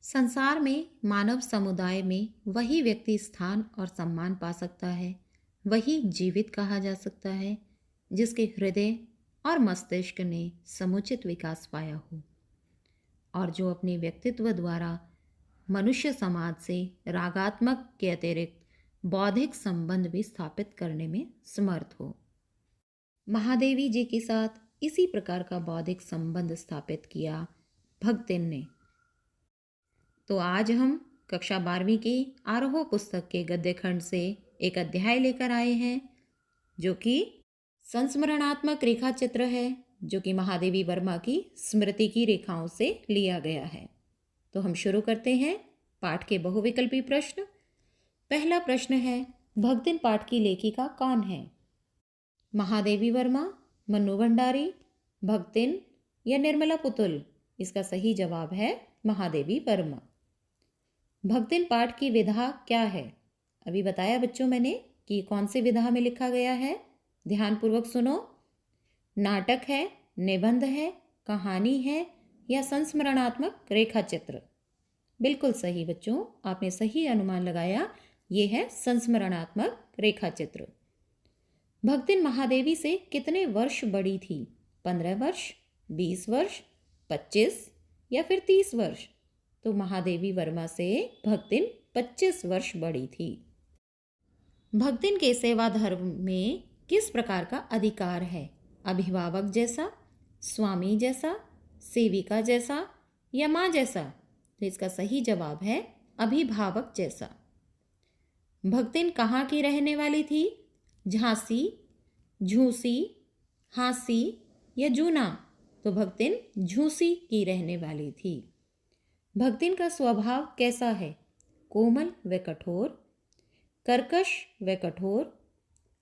संसार में मानव समुदाय में वही व्यक्ति स्थान और सम्मान पा सकता है, वही जीवित कहा जा सकता है, जिसके हृदय और मस्तिष्क ने समुचित विकास पाया हो और जो अपने व्यक्तित्व द्वारा मनुष्य समाज से रागात्मक के अतिरिक्त बौद्धिक संबंध भी स्थापित करने में समर्थ हो। महादेवी जी के साथ इसी प्रकार का बौद्धिक संबंध स्थापित किया भक्तिन ने। तो आज हम कक्षा 12वीं की आरोह पुस्तक के गद्य खंड से एक अध्याय लेकर आए हैं जो कि संस्मरणात्मक रेखा चित्र है, जो कि महादेवी वर्मा की स्मृति की रेखाओं से लिया गया है। तो हम शुरू करते हैं पाठ के बहुविकल्पी प्रश्न। पहला प्रश्न है, भक्तिन पाठ की लेखिका कौन है? महादेवी वर्मा, मन्नू भंडारी, भक्तिन या निर्मला पुतुल? इसका सही जवाब है महादेवी वर्मा। भक्तिन पाठ की विधा क्या है? अभी बताया बच्चों मैंने कि कौन सी विधा में लिखा गया है। ध्यानपूर्वक सुनो। नाटक है, निबंध है, कहानी है या संस्मरणात्मक रेखा चित्र? बिल्कुल सही बच्चों, आपने सही अनुमान लगाया। ये है संस्मरणात्मक रेखा चित्र। भक्तिन महादेवी से कितने वर्ष बड़ी थी? 15 वर्ष, 20 वर्ष, 25 या फिर 30 वर्ष? तो महादेवी वर्मा से भक्तिन 25 वर्ष बड़ी थी। भक्तिन के सेवा धर्म में किस प्रकार का अधिकार है? अभिभावक जैसा, स्वामी जैसा, सेविका जैसा या माँ जैसा? तो इसका सही जवाब है अभिभावक जैसा। भक्तिन कहाँ की रहने वाली थी? झांसी, झूसी, हांसी या जूना? तो भक्तिन झूसी की रहने वाली थी। भक्तिन का स्वभाव कैसा है? कोमल व कठोर, कर्कश व कठोर,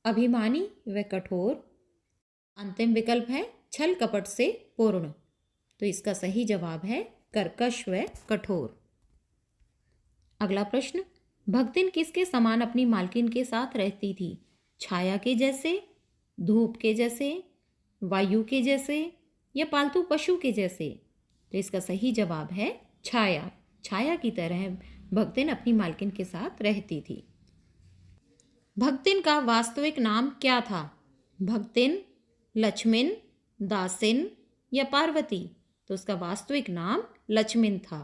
अभिमानी व कठोर। अंतिम विकल्प है छल कपट से पूर्ण। तो इसका सही जवाब है कर्कश व कठोर। अगला प्रश्न, भक्तिन किसके समान अपनी मालकिन के साथ रहती थी? छाया के जैसे, धूप के जैसे, वायु के जैसे या पालतू पशु के जैसे? तो इसका सही जवाब है छाया। छाया की तरह भक्तिन अपनी मालकिन के साथ रहती थी। भक्तिन का वास्तविक नाम क्या था? भक्तिन, लक्ष्मिन, दासिन या पार्वती? तो उसका वास्तविक नाम लक्ष्मिन था।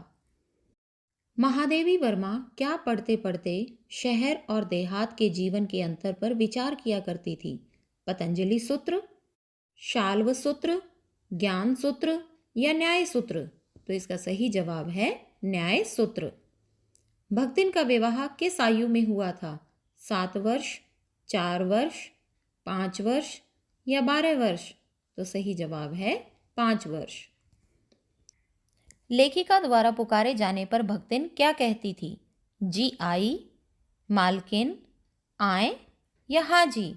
महादेवी वर्मा क्या पढ़ते पढ़ते शहर और देहात के जीवन के अंतर पर विचार किया करती थी? पतंजलि सूत्र, शाल्व सूत्र, ज्ञान सूत्र या न्याय सूत्र? तो इसका सही जवाब है न्याय सूत्र। भक्तिन का विवाह किस आयु में हुआ था? 7 वर्ष, 4 वर्ष, 5 वर्ष या 12 वर्ष? तो सही जवाब है 5 वर्ष। लेखिका द्वारा पुकारे जाने पर भक्तिन क्या कहती थी? जी आई, मालकिन, आए या हाँ जी?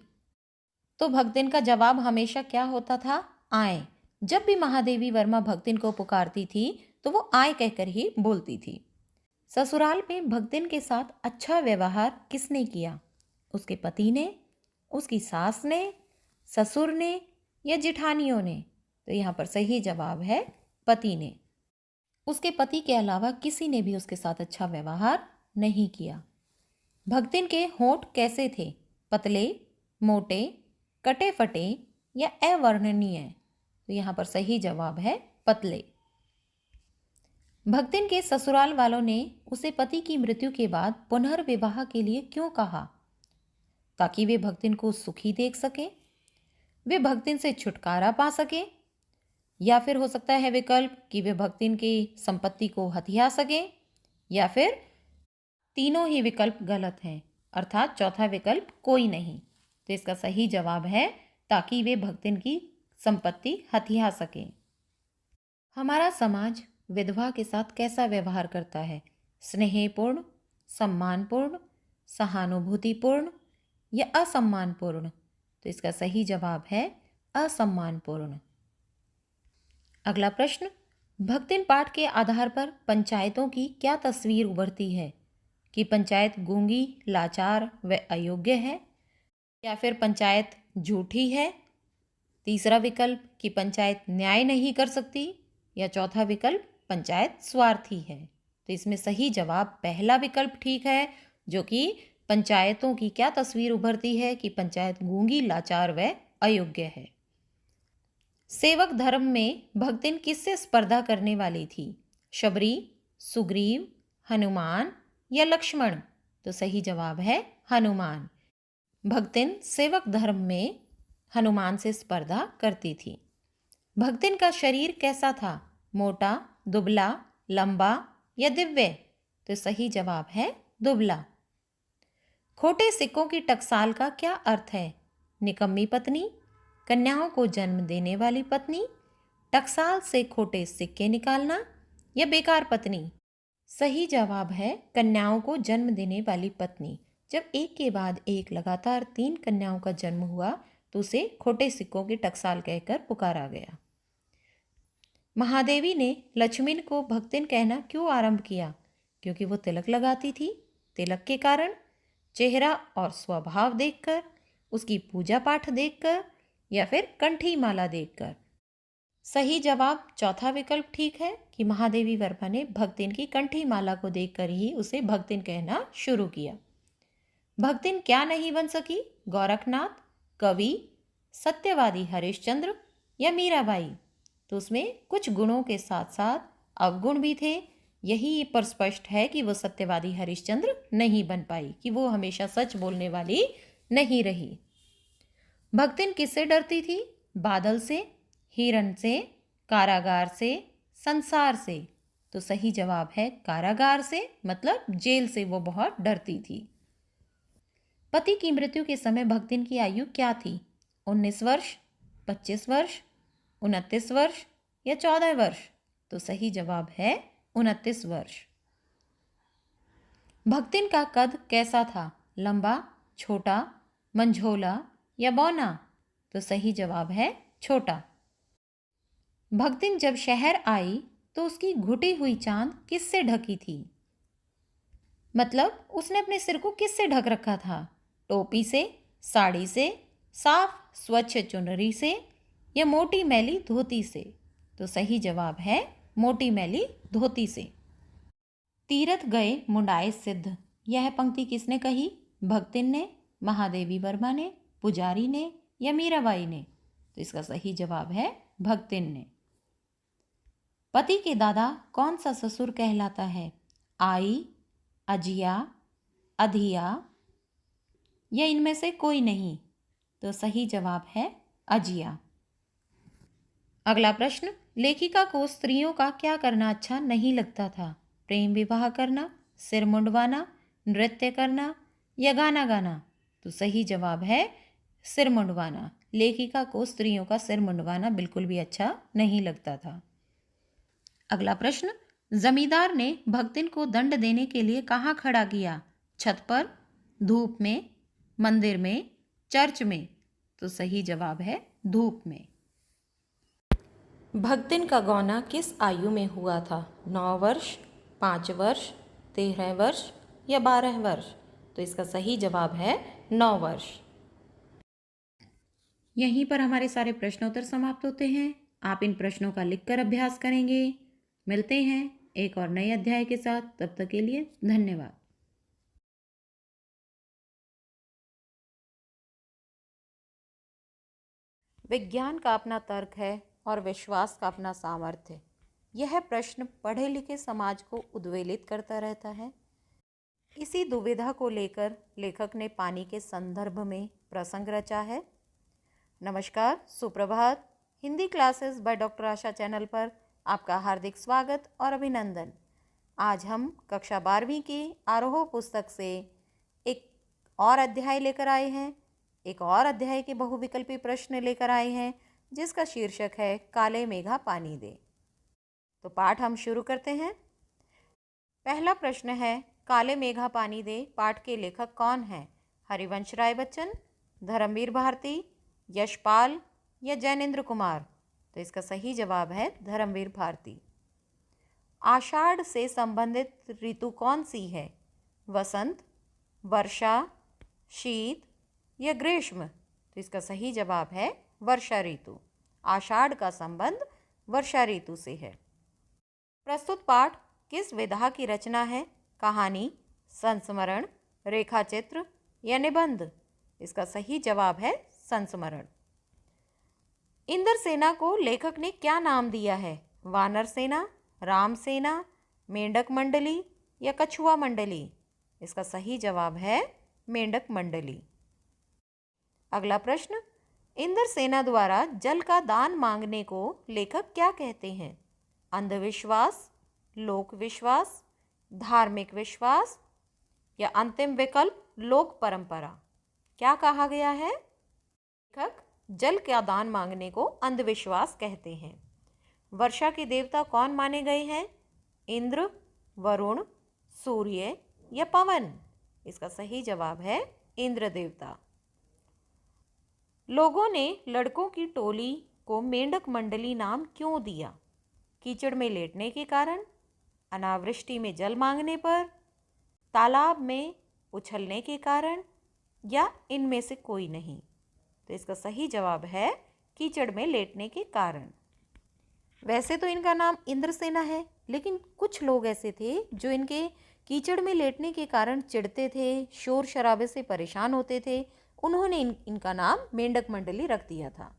तो भक्तिन का जवाब हमेशा क्या होता था? आए। जब भी महादेवी वर्मा भक्तिन को पुकारती थी तो वो आए कहकर ही बोलती थी। ससुराल में भक्तिन के साथ अच्छा व्यवहार किसने किया? उसके पति ने, उसकी सास ने, ससुर ने या जिठानियों ने? तो यहाँ पर सही जवाब है पति ने। उसके पति के अलावा किसी ने भी उसके साथ अच्छा व्यवहार नहीं किया। भक्तिन के होंठ कैसे थे? पतले, मोटे, कटे फटे या अवर्णनीय? तो यहाँ पर सही जवाब है पतले। भक्तिन के ससुराल वालों ने उसे पति की मृत्यु के बाद पुनर्विवाह के लिए क्यों कहा? ताकि वे भक्तिन को सुखी देख सके, वे भक्तिन से छुटकारा पा सके, या फिर हो सकता है विकल्प कि वे भक्तिन की संपत्ति को हथिया सके, या फिर तीनों ही विकल्प गलत हैं, अर्थात चौथा विकल्प कोई नहीं। तो इसका सही जवाब है ताकि वे भक्तिन की संपत्ति हथिया सके। हमारा समाज विधवा के साथ कैसा व्यवहार करता है? स्नेहपूर्ण, सम्मानपूर्ण, सहानुभूतिपूर्ण या असम्मानपूर्ण? तो इसका सही जवाब है असम्मानपूर्ण। अगला प्रश्न, भक्तिन पाठ के आधार पर पंचायतों की क्या तस्वीर उभरती है? कि पंचायत गूंगी, लाचार व अयोग्य है, या फिर पंचायत झूठी है? तीसरा विकल्प कि पंचायत न्याय नहीं कर सकती, या चौथा विकल्प पंचायत स्वार्थी है? तो इसमें सही जवाब पहला विकल्प ठीक है, जो कि पंचायतों की क्या तस्वीर उभरती है कि पंचायत गूंगी, लाचार व अयोग्य है। सेवक धर्म में भक्तिन किससे स्पर्धा करने वाली थी? शबरी, सुग्रीव, हनुमान या लक्ष्मण? तो सही जवाब है हनुमान। भक्तिन सेवक धर्म में हनुमान से स्पर्धा करती थी। भक्तिन का शरीर कैसा था? मोटा, दुबला, लंबा या दिव्य? तो सही जवाब है दुबला। खोटे सिक्कों की टकसाल का क्या अर्थ है? निकम्मी पत्नी, कन्याओं को जन्म देने वाली पत्नी, टकसाल से खोटे सिक्के निकालना या बेकार पत्नी? सही जवाब है कन्याओं को जन्म देने वाली पत्नी। जब एक के बाद एक लगातार 3 कन्याओं का जन्म हुआ तो उसे खोटे सिक्कों की टकसाल कहकर पुकारा गया। महादेवी ने लक्ष्मण को भक्तिन कहना क्यों आरंभ किया? क्योंकि वो तिलक लगाती थी, तिलक के कारण, चेहरा और स्वभाव देखकर, उसकी पूजा पाठ देखकर या फिर कंठी माला देखकर? सही जवाब चौथा विकल्प ठीक है कि महादेवी वर्मा ने भक्तिन की कंठी माला को देखकर ही उसे भक्तिन कहना शुरू किया। भक्तिन क्या नहीं बन सकी? गोरखनाथ, कवि, सत्यवादी हरिश्चंद्र या मीराबाई? तो उसमें कुछ गुणों के साथ साथ अवगुण भी थे। यही पर स्पष्ट है कि वो सत्यवादी हरिश्चंद्र नहीं बन पाई, कि वो हमेशा सच बोलने वाली नहीं रही। भक्तिन किससे डरती थी? बादल से, हिरण से, कारागार से, संसार से? तो सही जवाब है कारागार से, मतलब जेल से वो बहुत डरती थी। पति की मृत्यु के समय भक्तिन की आयु क्या थी? 19 वर्ष, 25 वर्ष, 29 वर्ष या 14 वर्ष? तो सही जवाब है 29 वर्ष। भक्तिन का कद कैसा था? लंबा, छोटा, मंझोला या बौना? तो सही जवाब है छोटा। भक्तिन जब शहर आई तो उसकी घुटी हुई चांद किससे ढकी थी? मतलब उसने अपने सिर को किससे ढक रखा था? टोपी से, साड़ी से, साफ स्वच्छ चुनरी से या मोटी मैली धोती से? तो सही जवाब है मोटी मैली धोती से। तीरथ गए मुंडाए सिद्ध, यह पंक्ति किसने कही? भक्तिन ने, महादेवी वर्मा ने, पुजारी ने या मीराबाई ने? तो इसका सही जवाब है भक्तिन ने। पति के दादा कौन सा ससुर कहलाता है? आई, अजिया, अधिया या इनमें से कोई नहीं? तो सही जवाब है अजिया। अगला प्रश्न, लेखिका को स्त्रियों का क्या करना अच्छा नहीं लगता था? प्रेम विवाह करना, सिर मुंडवाना, नृत्य करना या गाना गाना? तो सही जवाब है सिर मुंडवाना। लेखिका को स्त्रियों का सिर मुंडवाना बिल्कुल भी अच्छा नहीं लगता था। अगला प्रश्न, जमींदार ने भक्तिन को दंड देने के लिए कहाँ खड़ा किया? छत पर, धूप में, मंदिर में, चर्च में? तो सही जवाब है धूप में। भक्तिन का गौना किस आयु में हुआ था? 9 वर्ष, 5 वर्ष, 13 वर्ष या 12 वर्ष? तो इसका सही जवाब है 9 वर्ष। यहीं पर हमारे सारे प्रश्नोत्तर समाप्त होते हैं। आप इन प्रश्नों का लिखकर अभ्यास करेंगे। मिलते हैं एक और नए अध्याय के साथ, तब तक के लिए धन्यवाद। विज्ञान का अपना तर्क है और विश्वास का अपना सामर्थ्य। यह प्रश्न पढ़े लिखे समाज को उद्वेलित करता रहता है। इसी दुविधा को लेकर लेखक ने पानी के संदर्भ में प्रसंग रचा है। नमस्कार, सुप्रभात। Hindi classes by doctor Asha channel पर आपका हार्दिक स्वागत और अभिनंदन। आज हम कक्षा 12वीं की आरोह पुस्तक से एक और अध्याय लेकर आए हैं। एक और अध्याय के बहुविकल्पी प्रश्न लेकर आए हैं जिसका शीर्षक है काले मेघा पानी दे। तो पाठ हम शुरू करते हैं। पहला प्रश्न है, काले मेघा पानी दे पाठ के लेखक कौन हैं? हरिवंश राय बच्चन, धर्मवीर भारती, यशपाल या जैनेन्द्र कुमार? तो इसका सही जवाब है धर्मवीर भारती। आषाढ़ से संबंधित ऋतु कौन सी है? वसंत, वर्षा, शीत या ग्रीष्म? तो इसका सही जवाब है वर्षा ऋतु। आषाढ़ का संबंध वर्षा ऋतु से है। प्रस्तुत पाठ किस विधा की रचना है? कहानी, संस्मरण, रेखाचित्र या निबंध? इसका सही जवाब है संस्मरण। इंद्रसेना को लेखक ने क्या नाम दिया है? वानर सेना, राम सेना, मेंढक मंडली या कछुआ मंडली? इसका सही जवाब है मेंढक मंडली। अगला प्रश्न, इंद्रसेना द्वारा जल का दान मांगने को लेखक क्या कहते हैं? अंधविश्वास, लोक विश्वास, धार्मिक विश्वास या अंतिम विकल्प लोक परंपरा? क्या कहा गया है? लेखक जल का दान मांगने को अंधविश्वास कहते हैं। वर्षा के देवता कौन माने गए हैं? इंद्र, वरुण, सूर्य या पवन? इसका सही जवाब है इंद्र देवता। लोगों ने लड़कों की टोली को मेंढक मंडली नाम क्यों दिया? कीचड़ में लेटने के कारण, अनावृष्टि में जल मांगने पर, तालाब में उछलने के कारण या इनमें से कोई नहीं? तो इसका सही जवाब है कीचड़ में लेटने के कारण। वैसे तो इनका नाम इंद्रसेना है, लेकिन कुछ लोग ऐसे थे जो इनके कीचड़ में लेटने के कारण चिढ़ते थे, शोर शराबे से परेशान होते थे। उन्होंने इनका नाम मेंढक मंडली रख दिया था।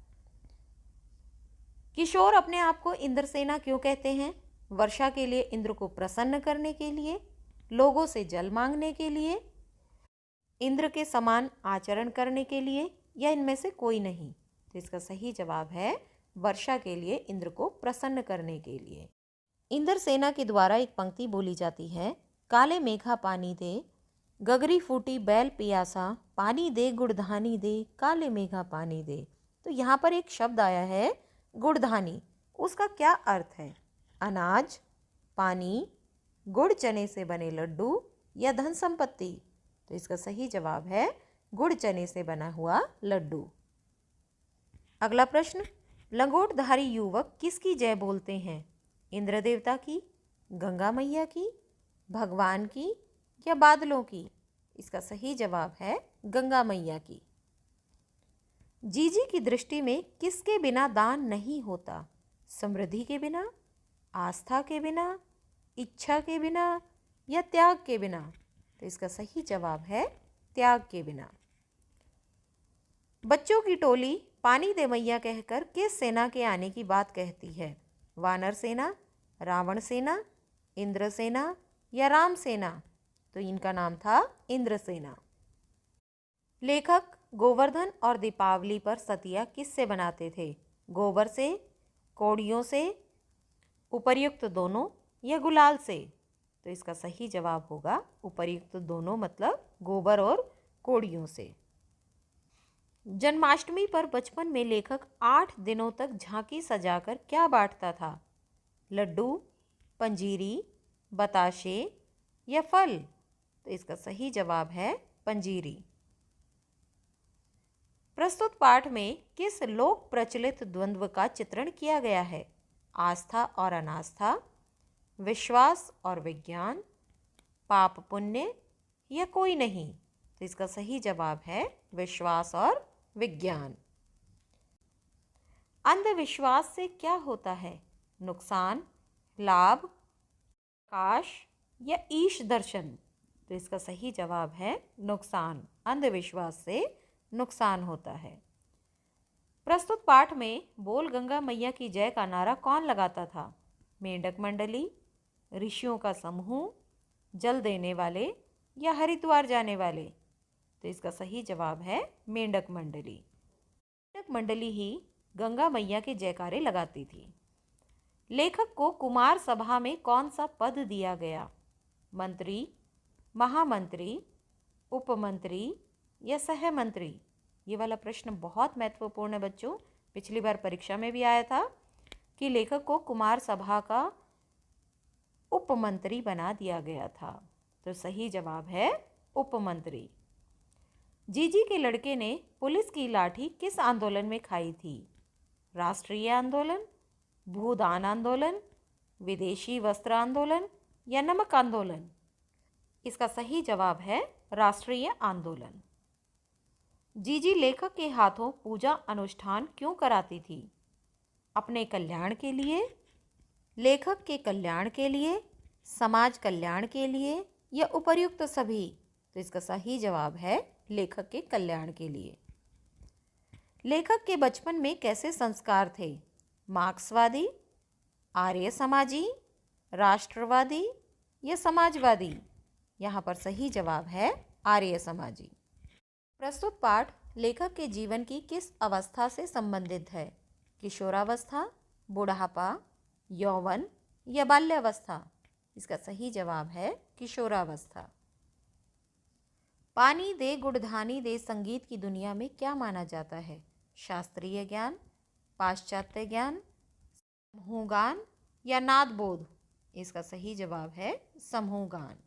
किशोर अपने आप को इंद्रसेना क्यों कहते हैं? वर्षा के लिए, इंद्र को प्रसन्न करने के लिए, लोगों से जल मांगने के लिए, इंद्र के समान आचरण करने के लिए या इनमें से कोई नहीं? तो इसका सही जवाब है वर्षा के लिए, इंद्र को प्रसन्न करने के लिए। इंद्रसेना के द्वारा एक पंक्ति बोली जाती है, काले मेघा पानी दे, गगरी फूटी बैल पियासा, पानी दे गुड़धानी दे, काले मेघा पानी दे। तो यहाँ पर एक शब्द आया है गुड़धानी, उसका क्या अर्थ है? अनाज, पानी, गुड़ चने से बने लड्डू या धन संपत्ति? तो इसका सही जवाब है गुड़ चने से बना हुआ लड्डू। अगला प्रश्न, लंगोटधारी युवक किसकी जय बोलते हैं? इंद्र देवता की, गंगा मैया की, भगवान की या बादलों की? इसका सही जवाब है गंगा मैया की। जीजी की दृष्टि में किसके बिना दान नहीं होता? समृद्धि के बिना, आस्था के बिना, इच्छा के बिना या त्याग के बिना? तो इसका सही जवाब है त्याग के बिना। बच्चों की टोली पानी दे मैया कहकर किस सेना के आने की बात कहती है? वानर सेना, रावण सेना, इंद्र सेना या राम सेना? तो इनका नाम था इंद्र सेना। लेखक गोवर्धन और दीपावली पर सतिया किससे बनाते थे? गोबर से, कौड़ियों से, उपर्युक्त दोनों या गुलाल से? तो इसका सही जवाब होगा उपर्युक्त दोनों, मतलब गोबर और कौड़ियों से। जन्माष्टमी पर बचपन में लेखक 8 दिनों तक झांकी सजाकर क्या बांटता था? लड्डू, पंजीरी, बताशे या फल? तो इसका सही जवाब है पंजीरी। प्रस्तुत पाठ में किस लोक प्रचलित द्वंद्व का चित्रण किया गया है? आस्था और अनास्था, विश्वास और विज्ञान, पाप पुण्य या कोई नहीं? तो इसका सही जवाब है विश्वास और विज्ञान। अंधविश्वास से क्या होता है? नुकसान, लाभ, प्रकाश या ईश दर्शन? तो इसका सही जवाब है नुकसान। अंधविश्वास से नुकसान होता है। प्रस्तुत पाठ में बोल गंगा मैया की जय का नारा कौन लगाता था? मेंढक मंडली, ऋषियों का समूह, जल देने वाले या हरिद्वार जाने वाले? तो इसका सही जवाब है मेंढक मंडली। मेंढक मंडली ही गंगा मैया के जयकारे लगाती थी। लेखक को कुमार सभा में कौन सा पद दिया गया? मंत्री, महामंत्री, उपमंत्री या सहमंत्री? ये वाला प्रश्न बहुत महत्वपूर्ण है बच्चों, पिछली बार परीक्षा में भी आया था कि लेखक को कुमार सभा का उपमंत्री बना दिया गया था। तो सही जवाब है उपमंत्री। जीजी के लड़के ने पुलिस की लाठी किस आंदोलन में खाई थी? राष्ट्रीय आंदोलन, भूदान आंदोलन, विदेशी वस्त्र आंदोलन या नमक आंदोलन? इसका सही जवाब है राष्ट्रीय आंदोलन। जीजी लेखक के हाथों पूजा अनुष्ठान क्यों कराती थी? अपने कल्याण के लिए, लेखक के कल्याण के लिए समाज कल्याण के लिए या उपर्युक्त सभी? तो इसका सही जवाब है लेखक के कल्याण के लिए। लेखक के बचपन में कैसे संस्कार थे? मार्क्सवादी, आर्य समाजी, राष्ट्रवादी या समाजवादी? यहाँ पर सही जवाब है आर्य समाजी। प्रस्तुत पाठ लेखक के जीवन की किस अवस्था से संबंधित है? किशोरावस्था, बुढ़ापा, यौवन या बाल्यावस्था? इसका सही जवाब है किशोरावस्था। पानी दे गुड़धानी दे संगीत की दुनिया में क्या माना जाता है? शास्त्रीय ज्ञान, पाश्चात्य ज्ञान, समूह गान या नादबोध? इसका सही जवाब है समूह गान।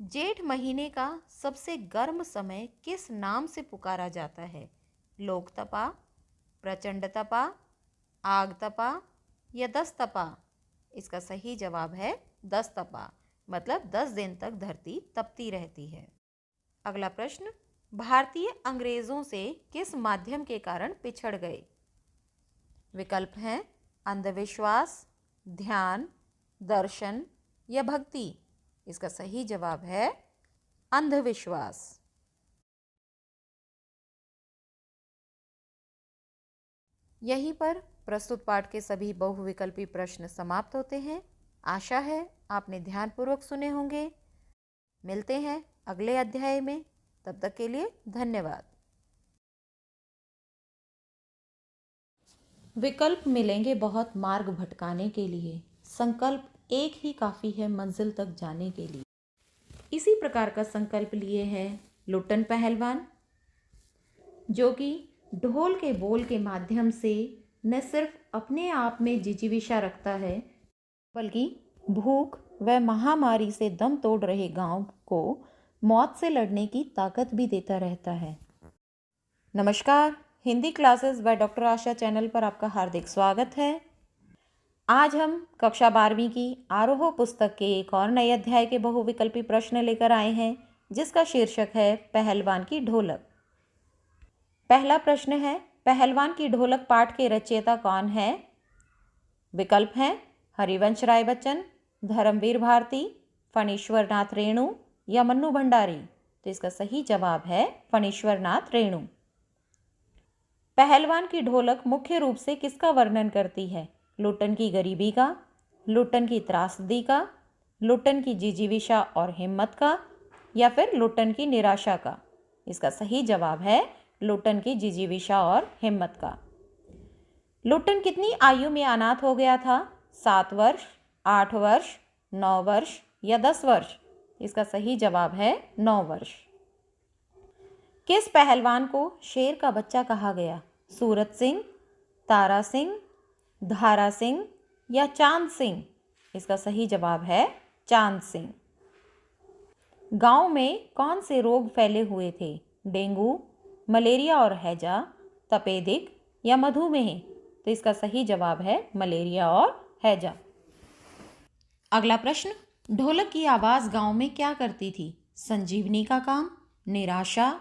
जेठ महीने का सबसे गर्म समय किस नाम से पुकारा जाता है? लोक तपा, प्रचंड तपा, आग तपा या 10 तपा? इसका सही जवाब है 10 तपा, मतलब 10 दिन तक धरती तपती रहती है। अगला प्रश्न, भारतीय अंग्रेजों से किस माध्यम के कारण पिछड़ गए? विकल्प हैं अंधविश्वास, ध्यान, दर्शन या भक्ति? इसका सही जवाब है अंधविश्वास। यहीं पर प्रस्तुत पाठ के सभी बहुविकल्पी प्रश्न समाप्त होते हैं। आशा है आपने ध्यानपूर्वक सुने होंगे। मिलते हैं अगले अध्याय में, तब तक के लिए धन्यवाद। विकल्प मिलेंगे बहुत मार्ग भटकाने के लिए, संकल्प एक ही काफ़ी है मंजिल तक जाने के लिए। इसी प्रकार का संकल्प लिए है लुट्टन पहलवान, जो कि ढोल के बोल के माध्यम से न सिर्फ अपने आप में जिजीविषा रखता है, बल्कि भूख व महामारी से दम तोड़ रहे गांव को मौत से लड़ने की ताकत भी देता रहता है। नमस्कार, Hindi classes by doctor Asha channel पर आपका हार्दिक स्वागत है। आज हम कक्षा 12वीं की आरोह पुस्तक के एक और नए अध्याय के बहुविकल्पी प्रश्न लेकर आए हैं, जिसका शीर्षक है पहलवान की ढोलक। पहला प्रश्न है, पहलवान की ढोलक पाठ के रचयिता कौन है? विकल्प हैं हरिवंश राय बच्चन, धर्मवीर भारती, फणीश्वर नाथ रेणु या मन्नू भंडारी? तो इसका सही जवाब है फणीश्वर नाथ रेणु। पहलवान की ढोलक मुख्य रूप से किसका वर्णन करती है? लुट्टन की गरीबी का, लुट्टन की त्रासदी का, लुट्टन की जिजीविषा और हिम्मत का, या फिर लुट्टन की निराशा का? इसका सही जवाब है लुट्टन की जिजीविषा और हिम्मत का। लुट्टन कितनी आयु में अनाथ हो गया था? 7 वर्ष, 8 वर्ष, 9 वर्ष या 10 वर्ष? इसका सही जवाब है 9 वर्ष। किस पहलवान को शेर का बच्चा कहा गया? सूरत सिंह, तारा सिंह, धारा सिंह या चांद सिंह? इसका सही जवाब है चांद सिंह। गांव में कौन से रोग फैले हुए थे? डेंगू, मलेरिया और हैजा, तपेदिक या मधुमेह? तो इसका सही जवाब है मलेरिया और हैजा। अगला प्रश्न, ढोलक की आवाज़ गांव में क्या करती थी? संजीवनी का काम, निराशा,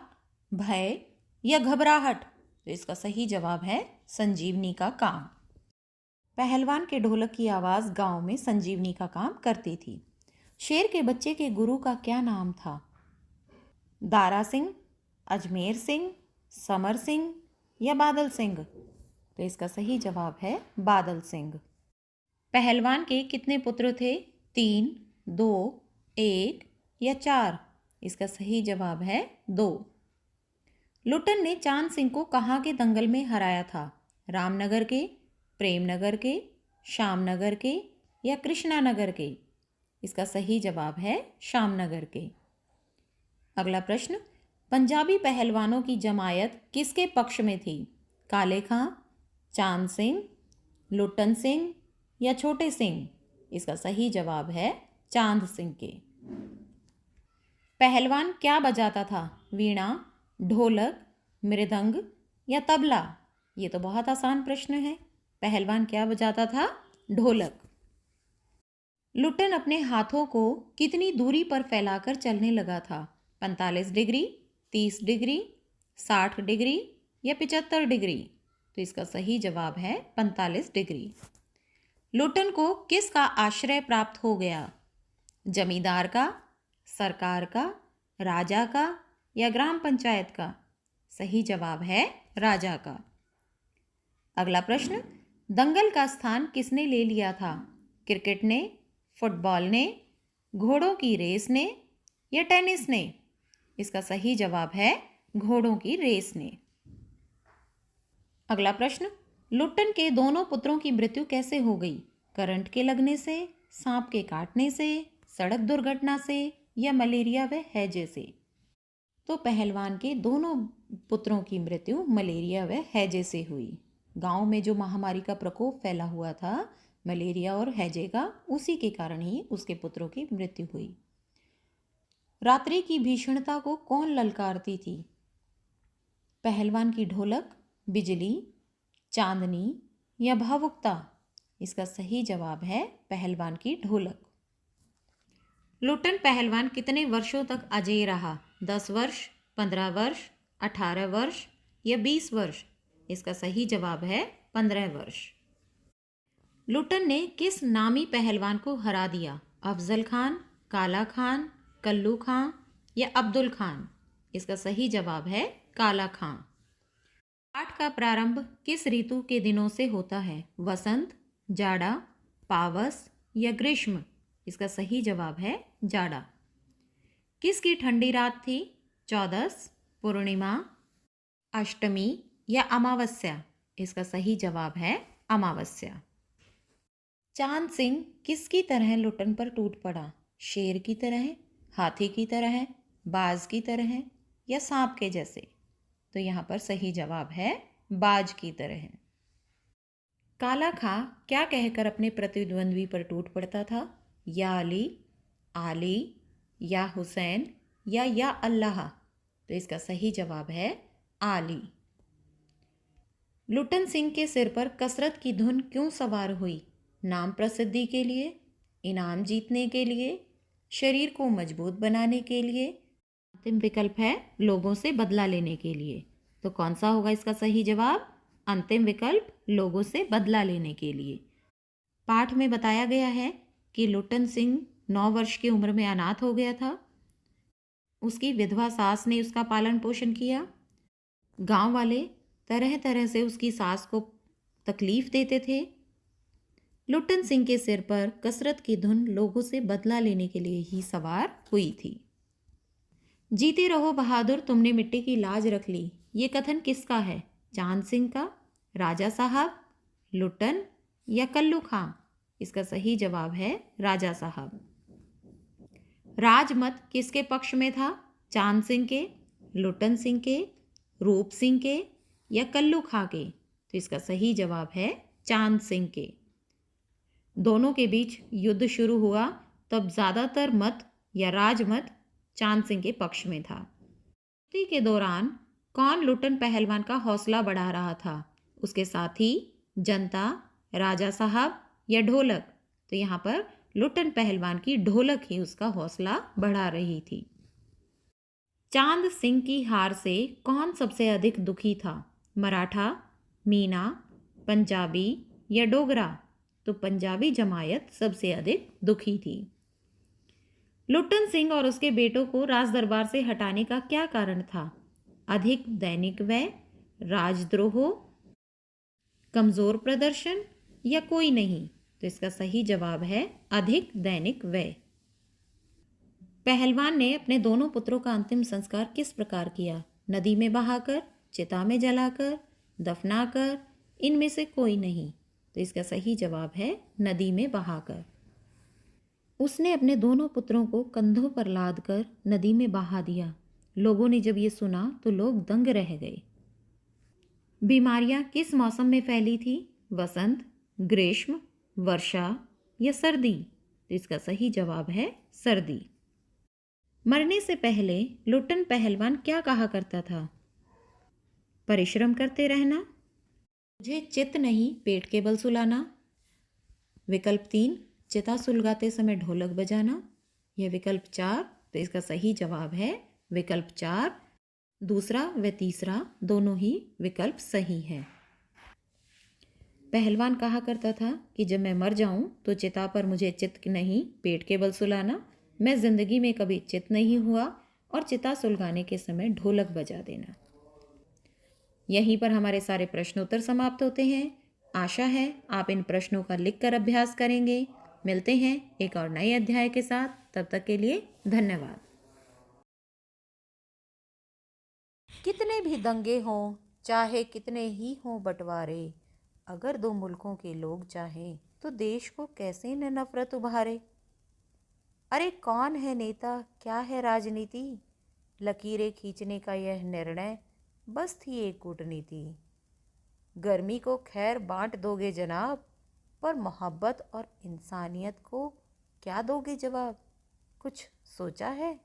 भय या घबराहट? तो इसका सही जवाब है संजीवनी का काम। पहलवान के ढोलक की आवाज़ गांव में संजीवनी का काम करती थी। शेर के बच्चे के गुरु का क्या नाम था? दारा सिंह, अजमेर सिंह, समर सिंह या बादल सिंह? तो इसका सही जवाब है बादल सिंह। पहलवान के कितने पुत्र थे? 3, 2, 1 या 4? इसका सही जवाब है 2। लुट्टन ने चांद सिंह को कहाँ के दंगल में हराया था? रामनगर के, प्रेमनगर के, श्यामनगर के या कृष्णानगर के? इसका सही जवाब है श्यामनगर के। अगला प्रश्न, पंजाबी पहलवानों की जमायत किसके पक्ष में थी? काले खां, चांद सिंह, लुट्टन सिंह या छोटे सिंह? इसका सही जवाब है चांद सिंह के। पहलवान क्या बजाता था? वीणा, ढोलक, मृदंग या तबला? ये तो बहुत आसान प्रश्न है। पहलवान क्या बजाता था? ढोलक। लुट्टन अपने हाथों को कितनी दूरी पर फैलाकर चलने लगा था? 45 डिग्री, 30 डिग्री, 60 डिग्री या 75 डिग्री? तो इसका सही जवाब है 45 डिग्री। लुट्टन को किसका आश्रय प्राप्त हो गया? जमींदार का, सरकार का, राजा का या ग्राम पंचायत का? सही जवाब है राजा का। अगला प्रश्न, दंगल का स्थान किसने ले लिया था? क्रिकेट ने, फुटबॉल ने, घोड़ों की रेस ने या टेनिस ने? इसका सही जवाब है घोड़ों की रेस ने। अगला प्रश्न, लुट्टन के दोनों पुत्रों की मृत्यु कैसे हो गई? करंट के लगने से, सांप के काटने से, सड़क दुर्घटना से या मलेरिया व हैजे से? तो पहलवान के दोनों पुत्रों की मृत्यु मलेरिया व हैजे से हुई। गांव में जो महामारी का प्रकोप फैला हुआ था, मलेरिया और हैजे का, उसी के कारण ही उसके पुत्रों की मृत्यु हुई। रात्रि की भीषणता को कौन ललकारती थी? पहलवान की ढोलक, बिजली, चांदनी या भावुकता? इसका सही जवाब है पहलवान की ढोलक। लुट्टन पहलवान कितने वर्षों तक अजेय रहा? 10 वर्ष, 15 वर्ष, 18 वर्ष या 20 वर्ष? इसका सही जवाब है 15 वर्ष। लुट्टन ने किस नामी पहलवान को हरा दिया? अफजल खान, काला खान, कल्लू खां या अब्दुल खान? इसका सही जवाब है काला खां। पाठ का प्रारंभ किस ऋतु के दिनों से होता है? वसंत, जाड़ा, पावस या ग्रीष्म? इसका सही जवाब है जाड़ा। किसकी ठंडी रात थी? चौदस, पूर्णिमा, अष्टमी या अमावस्या? इसका सही जवाब है अमावस्या। चांद सिंह किसकी तरह लुट्टन पर टूट पड़ा? शेर की तरह, हाथी की तरह, बाज की तरह या सांप के जैसे? तो यहाँ पर सही जवाब है बाज की तरह। काला खां क्या कहकर अपने प्रतिद्वंद्वी पर टूट पड़ता था? या अली, आली या हुसैन या अल्लाह? तो इसका सही जवाब है आली। लुट्टन सिंह के सिर पर कसरत की धुन क्यों सवार हुई? नाम प्रसिद्धि के लिए, इनाम जीतने के लिए, शरीर को मजबूत बनाने के लिए? अंतिम विकल्प है लोगों से बदला लेने के लिए। तो कौन सा होगा इसका सही जवाब? अंतिम विकल्प, लोगों से बदला लेने के लिए। पाठ में बताया गया है कि लुट्टन सिंह 9 वर्ष की उम्र में अनाथ हो गया था। उसकी विधवा सास ने उसका पालन पोषण किया। गांव वाले तरह तरह से उसकी सास को तकलीफ देते थे। लुट्टन सिंह के सिर पर कसरत की धुन लोगों से बदला लेने के लिए ही सवार हुई थी। जीते रहो बहादुर, तुमने मिट्टी की लाज रख ली, ये कथन किसका है? चांद सिंह का, राजा साहब, लुट्टन या कल्लू खां? इसका सही जवाब है राजा साहब। राजमत किसके पक्ष में था? चांद सिंह के, लुट्टन सिंह के, रूप सिंह के या कल्लू खां के? तो इसका सही जवाब है चांद सिंह के। दोनों के बीच युद्ध शुरू हुआ तब ज़्यादातर मत या राजमत चांद सिंह के पक्ष में था। युद्धि के दौरान कौन लुट्टन पहलवान का हौसला बढ़ा रहा था? उसके साथी, जनता, राजा साहब या ढोलक? तो यहाँ पर लुट्टन पहलवान की ढोलक ही उसका हौसला बढ़ा रही थी। चांद सिंह की हार से कौन सबसे अधिक दुखी था? मराठा, मीना, पंजाबी या डोगरा? तो पंजाबी जमायत सबसे अधिक दुखी थी। लुट्टन सिंह और उसके बेटों को राज दरबार से हटाने का क्या कारण था? अधिक दैनिक व्यय, राजद्रोह, कमजोर प्रदर्शन या कोई नहीं? तो इसका सही जवाब है अधिक दैनिक व्यय। पहलवान ने अपने दोनों पुत्रों का अंतिम संस्कार किस प्रकार किया? नदी में बहाकर, चिता में जलाकर, दफनाकर, इनमें से कोई नहीं? तो इसका सही जवाब है नदी में बहाकर। उसने अपने दोनों पुत्रों को कंधों पर लाद कर नदी में बहा दिया। लोगों ने जब ये सुना तो लोग दंग रह गए। बीमारियां किस मौसम में फैली थी? वसंत, ग्रीष्म, वर्षा या सर्दी? तो इसका सही जवाब है सर्दी। मरने से पहले लुट्टन पहलवान क्या कहा करता था? परिश्रम करते रहना, मुझे चित नहीं पेट के बल सुलाना। विकल्प 3, चिता सुलगाते समय ढोलक बजाना। यह विकल्प 4, तो इसका सही जवाब है विकल्प 4। दूसरा व तीसरा दोनों ही विकल्प सही है। पहलवान कहा करता था कि जब मैं मर जाऊं तो चिता पर मुझे चित नहीं पेट के बल सुलाना। मैं जिंदगी में कभी चित नहीं हुआ और चिता सुलगाने के समय ढोलक बजा देना। यहीं पर हमारे सारे प्रश्नोत्तर समाप्त होते हैं। आशा है आप इन प्रश्नों का लिखकर अभ्यास करेंगे। मिलते हैं एक और नए अध्याय के साथ। तब तक के लिए धन्यवाद। कितने भी दंगे हों, चाहे कितने ही हों बंटवारे, अगर दो मुल्कों के लोग चाहें तो देश को कैसे न नफरत उभारे। अरे कौन है नेता, क्या है राजनीति, लकीरें खींचने का यह निर्णय बस थी एक कूटनीति। गर्मी को खैर बांट दोगे जनाब, पर मोहब्बत और इंसानियत को क्या दोगे जवाब, कुछ सोचा है।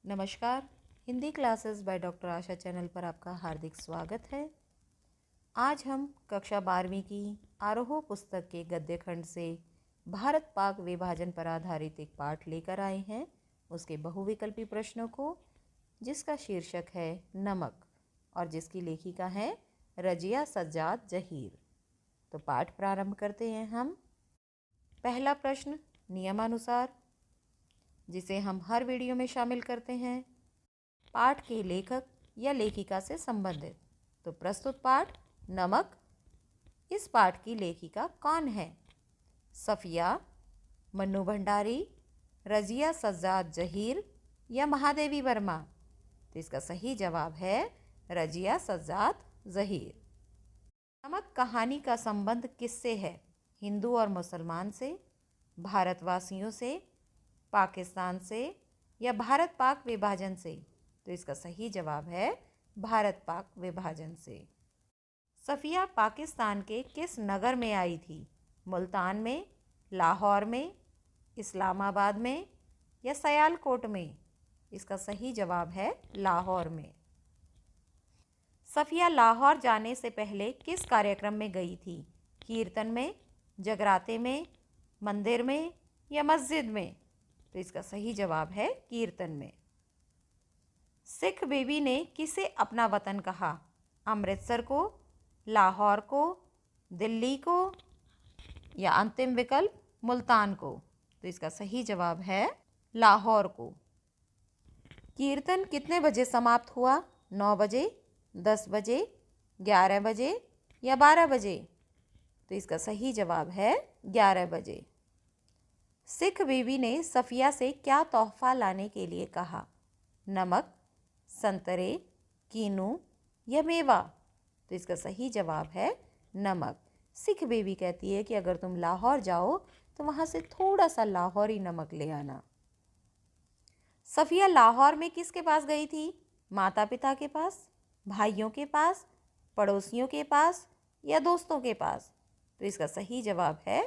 नमस्कार, Hindi classes by doctor Asha channel पर आपका हार्दिक स्वागत है। आज हम कक्षा 12वीं की आरोह पुस्तक के गद्य खंड से भारत पाक विभाजन पर आधारित एक पाठ लेकर आए हैं, उसके बहुविकल्पी प्रश्नों को, जिसका शीर्षक है नमक और जिसकी लेखिका है रजिया सज्जाद जहीर। तो पाठ प्रारंभ करते हैं हम। पहला प्रश्न नियमानुसार, जिसे हम हर वीडियो में शामिल करते हैं, पाठ के लेखक या लेखिका से संबंधित। तो प्रस्तुत पाठ नमक, इस पाठ की लेखिका कौन है? सफ़िया, मन्नू भंडारी, रजिया सज्जाद जहीर या महादेवी वर्मा? तो इसका सही जवाब है रजिया सज्जाद जहीर। नमक कहानी का संबंध किससे है? हिंदू और मुसलमान से, भारतवासियों से, पाकिस्तान से या भारत पाक विभाजन से? तो इसका सही जवाब है भारत पाक विभाजन से। सफ़िया पाकिस्तान के किस नगर में आई थी? मुल्तान में, लाहौर में, इस्लामाबाद में या सयालकोट में? इसका सही जवाब है लाहौर में। सफ़िया लाहौर जाने से पहले किस कार्यक्रम में गई थी? कीर्तन में, जगराते में, मंदिर में या मस्जिद में? तो इसका सही जवाब है कीर्तन में। सिख बीबी ने किसे अपना वतन कहा? अमृतसर को, लाहौर को, दिल्ली को या अंतिम विकल्प मुल्तान को? तो इसका सही जवाब है लाहौर को। कीर्तन कितने बजे समाप्त हुआ? 9 बजे, 10 बजे, 11 बजे या 12 बजे? तो इसका सही जवाब है 11 बजे। सिख बीवी ने सफ़िया से क्या तोहफा लाने के लिए कहा? नमक, संतरे, कीनू या मेवा? तो इसका सही जवाब है नमक। सिख बीवी कहती है कि अगर तुम लाहौर जाओ तो वहाँ से थोड़ा सा लाहौरी नमक ले आना। सफ़िया लाहौर में किसके पास गई थी? माता पिता के पास, भाइयों के पास, पड़ोसियों के पास या दोस्तों के पास? तो इसका सही जवाब है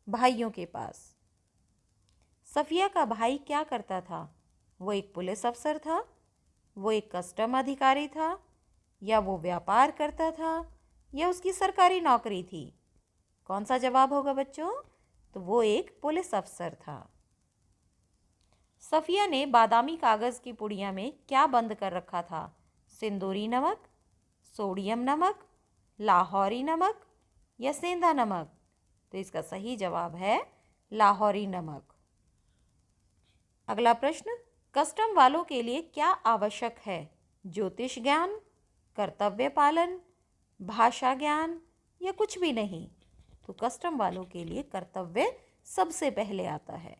भाइयों के पास। सफ़िया का भाई क्या करता था? वो एक पुलिस अफसर था, वो एक कस्टम अधिकारी था या वो व्यापार करता था या उसकी सरकारी नौकरी थी? कौन सा जवाब होगा बच्चों? तो वो एक पुलिस अफसर था। सफ़िया ने बादामी कागज़ की पुड़िया में क्या बंद कर रखा था? सिंदूरी नमक, सोडियम नमक, लाहौरी नमक या सेंधा नमक? तो इसका सही जवाब है लाहौरी नमक। अगला प्रश्न, कस्टम वालों के लिए क्या आवश्यक है? ज्योतिष ज्ञान, कर्तव्य पालन, भाषा ज्ञान या कुछ भी नहीं? तो कस्टम वालों के लिए कर्तव्य सबसे पहले आता है।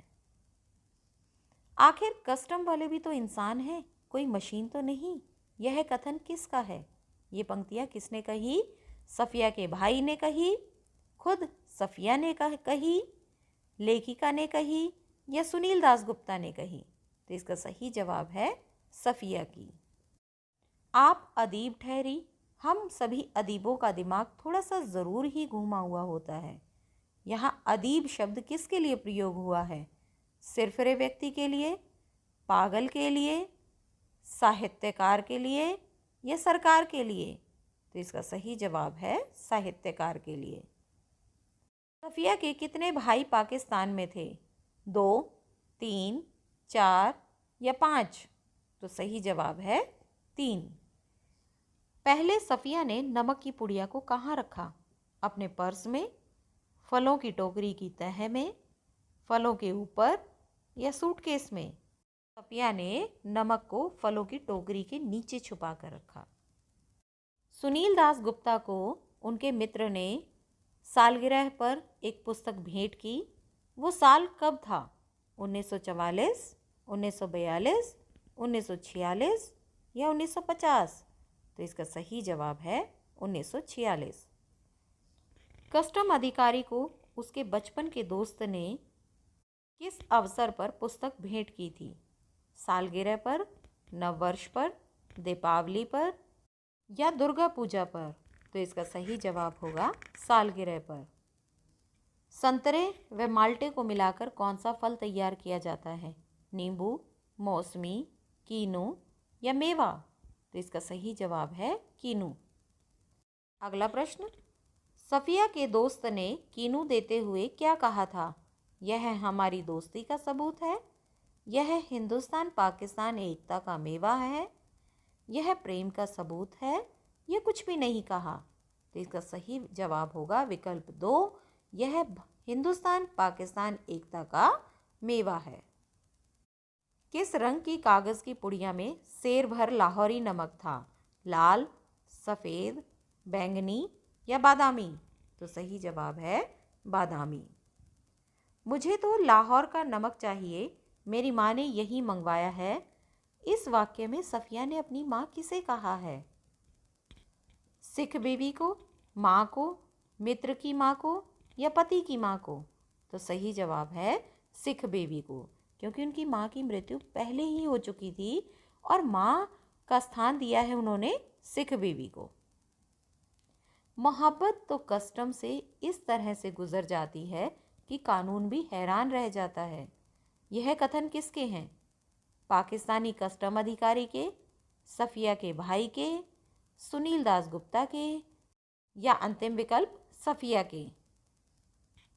आखिर कस्टम वाले भी तो इंसान हैं, कोई मशीन तो नहीं। यह कथन किसका है? ये पंक्तियाँ किसने कही? सफ़िया के भाई ने कही, खुद सफ़िया ने कही, लेखिका ने कही या सुनील दास गुप्ता ने कही? तो इसका सही जवाब है सफ़िया की। आप अदीब ठहरी। हम सभी अदीबों का दिमाग थोड़ा सा ज़रूर ही घूमा हुआ होता है। यहाँ अदीब शब्द किसके लिए प्रयोग हुआ है? सिरफिरे व्यक्ति के लिए, पागल के लिए, साहित्यकार के लिए या सरकार के लिए? तो इसका सही जवाब है साहित्यकार के लिए। सफ़िया के कितने भाई पाकिस्तान में थे? 2, 3, 4 या 5? तो सही जवाब है 3। पहले सफ़िया ने नमक की पुड़िया को कहाँ रखा? अपने पर्स में, फलों की टोकरी की तह में, फलों के ऊपर या सूटकेस में? सफिया ने नमक को फलों की टोकरी के नीचे छुपा कर रखा। सुनील दास गुप्ता को उनके मित्र ने सालगिरह पर एक पुस्तक भेंट की। वो साल कब था? 1944, 1942, 1946 या 1950? तो इसका सही जवाब है 1946। कस्टम अधिकारी को उसके बचपन के दोस्त ने किस अवसर पर पुस्तक भेंट की थी? सालगिरह पर, नववर्ष पर, दीपावली पर या दुर्गा पूजा पर? तो इसका सही जवाब होगा सालगिरह पर। संतरे व माल्टे को मिलाकर कौन सा फल तैयार किया जाता है? नींबू, मौसमी, कीनू या मेवा? तो इसका सही जवाब है कीनू। अगला प्रश्न, सफिया के दोस्त ने कीनू देते हुए क्या कहा था? यह हमारी दोस्ती का सबूत है, यह हिंदुस्तान पाकिस्तान एकता का मेवा है, यह प्रेम का सबूत है, यह कुछ भी नहीं कहा? तो इसका सही जवाब होगा विकल्प 2, यह हिंदुस्तान पाकिस्तान एकता का मेवा है। किस रंग की कागज़ की पुड़िया में सेर भर लाहौरी नमक था? लाल, सफ़ेद, बैंगनी या बादामी? तो सही जवाब है बादामी। मुझे तो लाहौर का नमक चाहिए, मेरी माँ ने यही मंगवाया है। इस वाक्य में सफिया ने अपनी माँ किसे कहा है? सिख बीवी को, माँ को, मित्र की माँ को या पति की माँ को? तो सही जवाब है सिख बीवी को, क्योंकि उनकी माँ की मृत्यु पहले ही हो चुकी थी और माँ का स्थान दिया है उन्होंने सिख बीवी को। मोहब्बत तो कस्टम से इस तरह से गुजर जाती है कि कानून भी हैरान रह जाता है। यह कथन किसके हैं? पाकिस्तानी कस्टम अधिकारी के, सफिया के भाई के, सुनील दास गुप्ता के या अंतिम विकल्प सफिया के?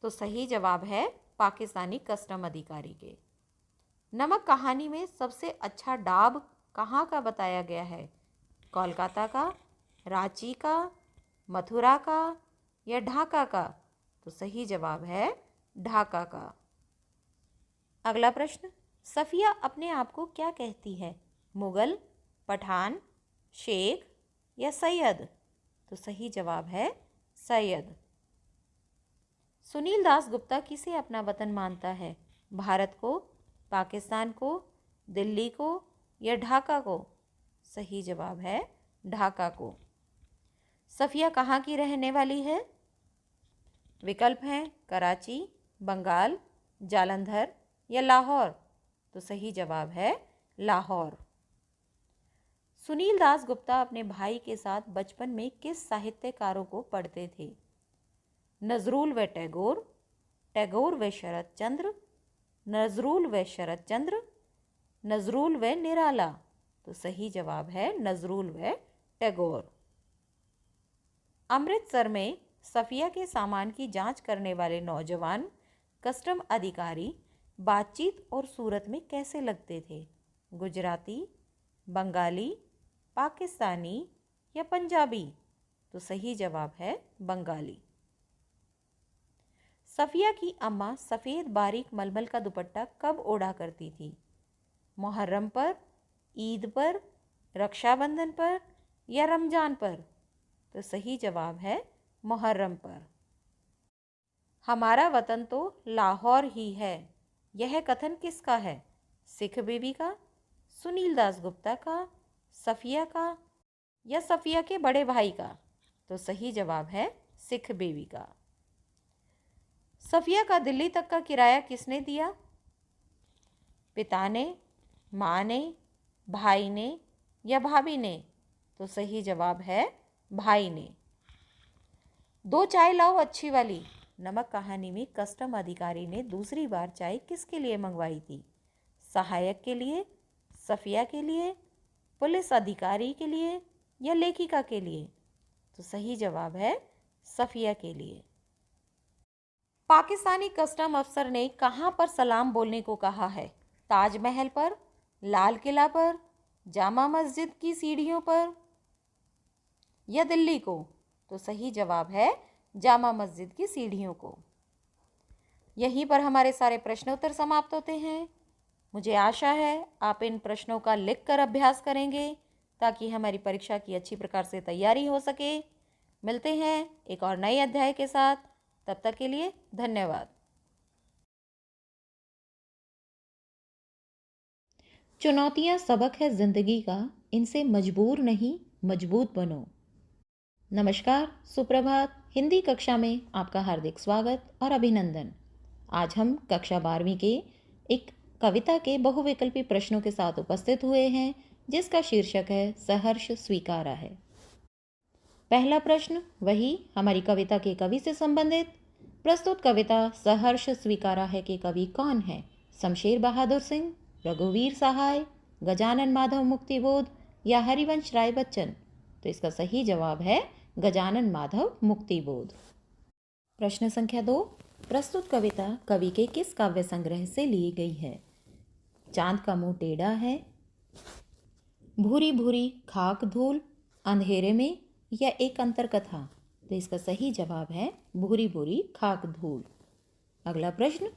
तो सही जवाब है पाकिस्तानी कस्टम अधिकारी के। नमक कहानी में सबसे अच्छा डाब कहाँ का बताया गया है? कोलकाता का, रांची का, मथुरा का या ढाका का? तो सही जवाब है ढाका का। अगला प्रश्न, सफिया अपने आप को क्या कहती है? मुगल, पठान, शेख या सैयद? तो सही जवाब है सैयद। सुनील दास गुप्ता किसे अपना वतन मानता है? भारत को, पाकिस्तान को, दिल्ली को या ढाका को? सही जवाब है ढाका को। सफिया कहाँ की रहने वाली है? विकल्प हैं कराची, बंगाल, जालंधर या लाहौर? तो सही जवाब है लाहौर। सुनील दास गुप्ता अपने भाई के साथ बचपन में किस साहित्यकारों को पढ़ते थे? नजरुल व टैगोर, टैगोर व शरत चंद्र, नजरुल व शरत चंद्र, नजरुल व निराला? तो सही जवाब है नजरुल व टैगोर। अमृतसर में सफिया के सामान की जांच करने वाले नौजवान कस्टम अधिकारी बातचीत और सूरत में कैसे लगते थे? गुजराती, बंगाली, पाकिस्तानी या पंजाबी? तो सही जवाब है बंगाली। सफिया की अम्मा सफ़ेद बारीक मलमल का दुपट्टा कब ओढ़ा करती थी? मुहर्रम पर, ईद पर, रक्षाबंधन पर या रमज़ान पर? तो सही जवाब है मुहर्रम पर। हमारा वतन तो लाहौर ही है, यह कथन किसका है? सिख बीबी का, सुनील दास गुप्ता का, सफिया का या सफिया के बड़े भाई का? तो सही जवाब है सिख बीबी का। सफिया का दिल्ली तक का किराया किसने दिया? पिता ने, माँ ने, भाई ने या भाभी ने? तो सही जवाब है भाई ने। 2 चाय लाओ अच्छी वाली नमक कहानी में कस्टम अधिकारी ने दूसरी बार चाय किसके लिए मंगवाई थी? सहायक के लिए, सफिया के लिए, पुलिस अधिकारी के लिए या लेखिका के लिए? तो सही जवाब है सफिया के लिए। पाकिस्तानी कस्टम अफसर ने कहाँ पर सलाम बोलने को कहा है? ताजमहल पर, लाल किला पर, जामा मस्जिद की सीढ़ियों पर या दिल्ली को? तो सही जवाब है जामा मस्जिद की सीढ़ियों को। यहीं पर हमारे सारे प्रश्नोत्तर समाप्त होते हैं। मुझे आशा है आप इन प्रश्नों का लिखकर अभ्यास करेंगे ताकि हमारी परीक्षा की अच्छी प्रकार से तैयारी हो सके। मिलते हैं एक और नए अध्याय के साथ। तब तक के लिए धन्यवाद। चुनौतियाँ सबक है जिंदगी का, इनसे मजबूर नहीं मजबूत बनो। नमस्कार, सुप्रभात। हिंदी कक्षा में आपका हार्दिक स्वागत और अभिनंदन। आज हम कक्षा 12वीं के एक कविता के बहुविकल्पी प्रश्नों के साथ उपस्थित हुए हैं, जिसका शीर्षक है सहर्ष स्वीकारा है। पहला प्रश्न वही हमारी कविता के कवि से संबंधित। प्रस्तुत कविता सहर्ष स्वीकारा है के कवि कौन है? शमशेर बहादुर सिंह, रघुवीर सहाय, गजानन माधव मुक्तिबोध या हरिवंश राय बच्चन? तो इसका सही जवाब है गजानन माधव मुक्तिबोध। प्रश्न संख्या 2, प्रस्तुत कविता कवि के किस काव्य संग्रह से ली गई है? चांद का मुंह टेढ़ा है, भूरी भूरी खाक धूल, अंधेरे में या एक अंतर कथा? तो इसका सही जवाब है भूरी भूरी खाक धूल। अगला प्रश्न,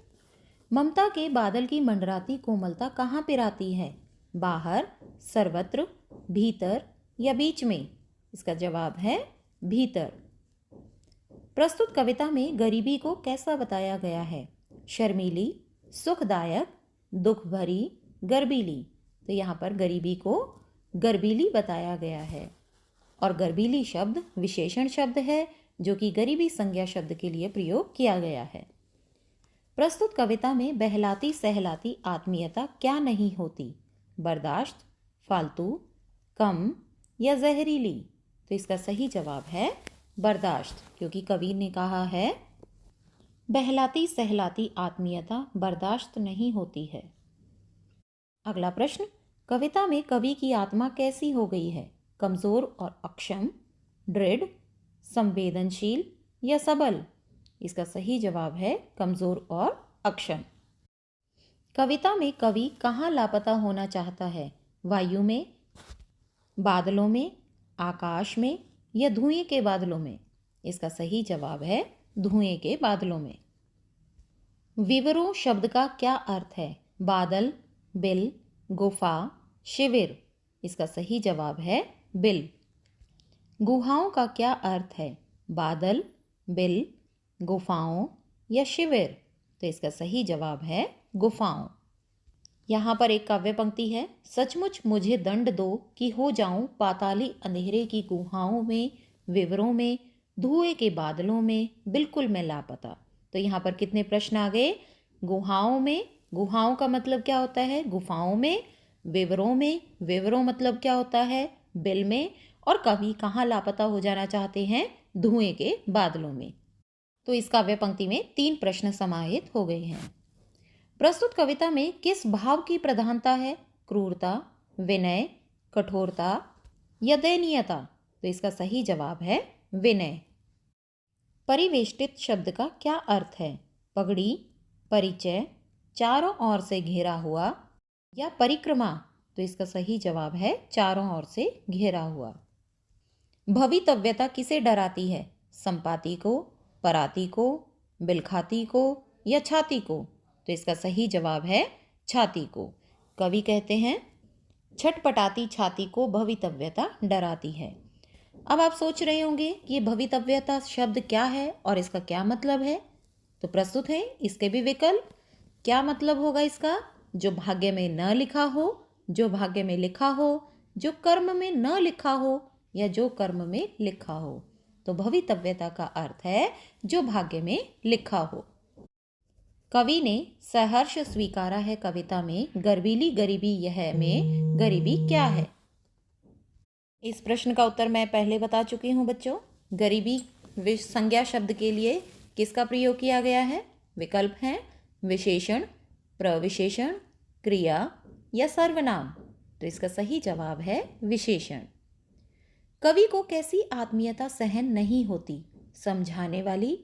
ममता के बादल की मंडराती कोमलता कहाँ पिराती है? बाहर, सर्वत्र, भीतर या बीच में? इसका जवाब है भीतर। प्रस्तुत कविता में गरीबी को कैसा बताया गया है? शर्मीली, सुखदायक, दुख भरी, गर्बीली? तो यहाँ पर गरीबी को गर्बीली बताया गया है। और गर्बीली शब्द विशेषण शब्द है जो कि गरीबी संज्ञा शब्द के लिए प्रयोग किया गया है। प्रस्तुत कविता में बहलाती सहलाती आत्मीयता क्या नहीं होती? बर्दाश्त, फालतू, कम या जहरीली? तो इसका सही जवाब है बर्दाश्त, क्योंकि कवि ने कहा है बहलाती सहलाती आत्मीयता बर्दाश्त नहीं होती है। अगला प्रश्न, कविता में कवि की आत्मा कैसी हो गई है? कमजोर और अक्षम, दृढ़, संवेदनशील या सबल? इसका सही जवाब है कमजोर और अक्षम। कविता में कवि कहाँ लापता होना चाहता है? वायु में, बादलों में, आकाश में या धुएं के बादलों में? इसका सही जवाब है धुएं के बादलों में। विवरों शब्द का क्या अर्थ है? बादल, बिल, गुफा, शिविर? इसका सही जवाब है बिल। गुहाओं का क्या अर्थ है? बादल, बिल, गुफाओं या शिविर? तो इसका सही जवाब है गुफाओं। यहाँ पर एक काव्य पंक्ति है, सचमुच मुझे दंड दो कि हो जाऊं पाताली अंधेरे की गुहाओं में, विवरों में, धुएं के बादलों में, बिल्कुल मैं लापता। तो यहाँ पर कितने प्रश्न आ गए? गुहाओं में, गुहाओं का मतलब क्या होता है? गुफाओं में। विवरों में, विवरों मतलब क्या होता है? बिल में। और कवि कहाँ लापता हो जाना चाहते हैं? धुएं के बादलों में। तो इस काव्य पंक्ति में 3 प्रश्न समाहित हो गए हैं। प्रस्तुत कविता में किस भाव की प्रधानता है? क्रूरता, विनय, कठोरता या दयनीयता? तो इसका सही जवाब है विनय। परिवेष्टित शब्द का क्या अर्थ है? पगड़ी, परिचय, चारों ओर से घेरा हुआ या परिक्रमा? तो इसका सही जवाब है चारों ओर से घेरा हुआ। भवितव्यता किसे डराती है? संपाति को, पराती को, बिलखाती को या छाती को? तो इसका सही जवाब है छाती को। कवि कहते हैं छटपटाती छाती को भवितव्यता डराती है। अब आप सोच रहे होंगे कि ये भवितव्यता शब्द क्या है और इसका क्या मतलब है? तो प्रस्तुत है इसके भी विकल्प। क्या मतलब होगा इसका? जो भाग्य में न लिखा हो, जो भाग्य में लिखा हो, जो कर्म में न लिखा हो या जो कर्म में लिखा हो। तो भवितव्यता का अर्थ है जो भाग्य में लिखा हो। कवि ने सहर्ष स्वीकारा है कविता में गर्बीली गरीबी यह में गरीबी क्या है? इस प्रश्न का उत्तर मैं पहले बता चुकी हूँ बच्चों। गरीबी संज्ञा शब्द के लिए किसका प्रयोग किया गया है? विकल्प हैं विशेषण, प्रविशेषण, क्रिया या सर्वनाम। तो इसका सही जवाब है विशेषण। कवि को कैसी आत्मीयता सहन नहीं होती? समझाने वाली,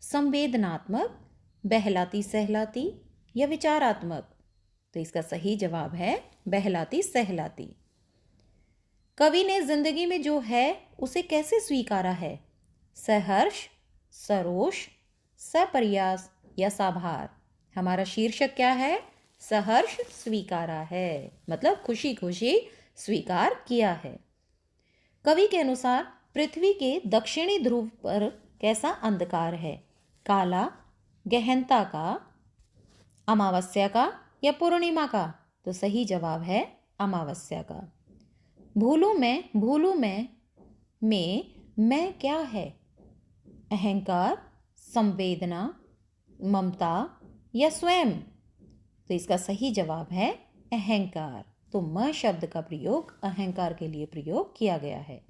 संवेदनात्मक, बहलाती सहलाती या विचारात्मक? तो इसका सही जवाब है बहलाती सहलाती। कवि ने जिंदगी में जो है उसे कैसे स्वीकारा है? सहर्ष, सरोष, सप्रयास या साभार। हमारा शीर्षक क्या है? सहर्ष स्वीकारा है, मतलब खुशी खुशी स्वीकार किया है। कवि के अनुसार पृथ्वी के दक्षिणी ध्रुव पर कैसा अंधकार है? काला, गहनता का, अमावस्या का या पूर्णिमा का? तो सही जवाब है अमावस्या का। भूलू मैं क्या है? अहंकार, संवेदना, ममता या स्वयं? तो इसका सही जवाब है अहंकार। तो म शब्द का प्रयोग अहंकार के लिए प्रयोग किया गया है।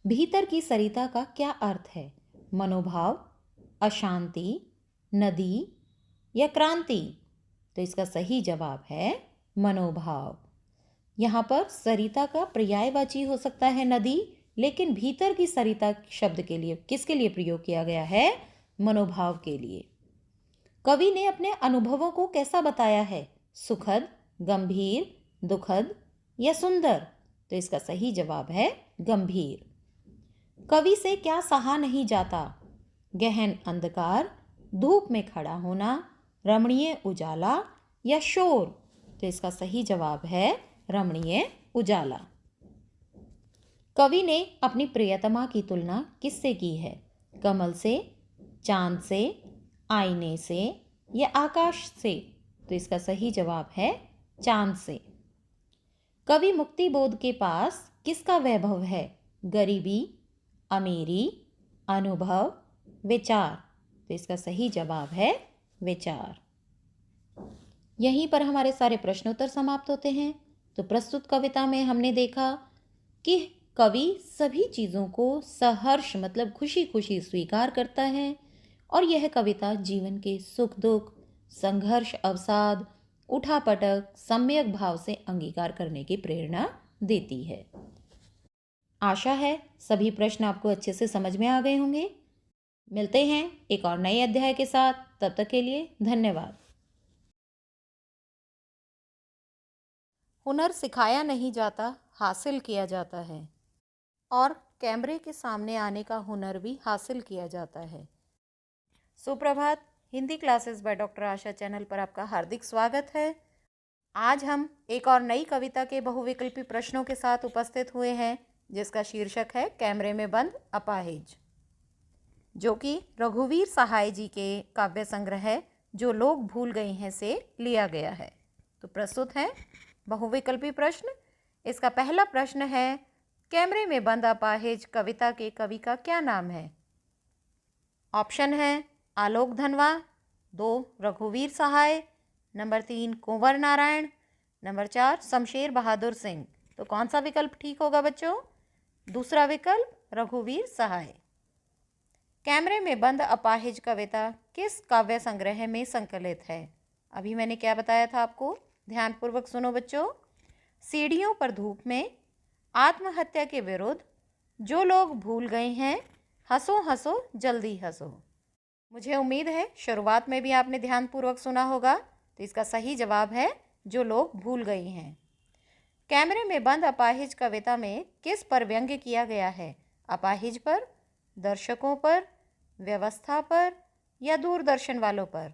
भीतर की सरिता का क्या अर्थ है? मनोभाव, अशांति, नदी या क्रांति? तो इसका सही जवाब है मनोभाव। यहाँ पर सरिता का पर्यायवाची हो सकता है नदी, लेकिन भीतर की सरिता शब्द के लिए किसके लिए प्रयोग किया गया है? मनोभाव के लिए। कवि ने अपने अनुभवों को कैसा बताया है? सुखद, गंभीर, दुखद या सुंदर? तो इसका सही जवाब है गंभीर। कवि से क्या सहा नहीं जाता? गहन अंधकार, धूप में खड़ा होना, रमणीय उजाला या शोर? तो इसका सही जवाब है रमणीय उजाला। कवि ने अपनी प्रियतमा की तुलना किससे की है? कमल से, चांद से, आईने से या आकाश से? तो इसका सही जवाब है चांद से। कवि मुक्तिबोध के पास किसका वैभव है? गरीबी, अमीरी, अनुभव, विचार? तो इसका सही जवाब है विचार। यहीं पर हमारे सारे प्रश्नोत्तर समाप्त होते हैं। तो प्रस्तुत कविता में हमने देखा कि कवि सभी चीज़ों को सहर्ष मतलब खुशी खुशी स्वीकार करता है और यह कविता जीवन के सुख दुख, संघर्ष अवसाद, उठापटक सम्यक भाव से अंगीकार करने की प्रेरणा देती है। आशा है सभी प्रश्न आपको अच्छे से समझ में आ गए होंगे। मिलते हैं एक और नए अध्याय के साथ, तब तक के लिए धन्यवाद। हुनर सिखाया नहीं जाता, हासिल किया जाता है, और कैमरे के सामने आने का हुनर भी हासिल किया जाता है। सुप्रभात, Hindi classes by doctor Asha channel पर आपका हार्दिक स्वागत है। आज हम एक और नई कविता के बहुविकल्पी प्रश्नों के साथ उपस्थित हुए हैं, जिसका शीर्षक है कैमरे में बंद अपाहिज, जो कि रघुवीर सहाय जी के काव्य संग्रह है जो लोग भूल गए हैं से लिया गया है। तो प्रस्तुत है बहुविकल्पी प्रश्न। इसका पहला प्रश्न है, कैमरे में बंद अपाहिज कविता के कवि का क्या नाम है? ऑप्शन है आलोक धनवा, 2 रघुवीर सहाय, नंबर 3 कुंवर नारायण, नंबर 4 शमशेर बहादुर सिंह। तो कौन सा विकल्प ठीक होगा बच्चों? दूसरा विकल्प रघुवीर सहाय। कैमरे में बंद अपाहिज कविता किस काव्य संग्रह में संकलित है? अभी मैंने क्या बताया था आपको, ध्यानपूर्वक सुनो बच्चों। सीढ़ियों पर धूप में, आत्महत्या के विरुद्ध, जो लोग भूल गए हैं, हंसो हंसो जल्दी हंसो। मुझे उम्मीद है शुरुआत में भी आपने ध्यानपूर्वक सुना होगा। तो इसका सही जवाब है जो लोग भूल गए हैं। कैमरे में बंद अपाहिज कविता में किस पर व्यंग्य किया गया है? अपाहिज पर, दर्शकों पर, व्यवस्था पर या दूरदर्शन वालों पर?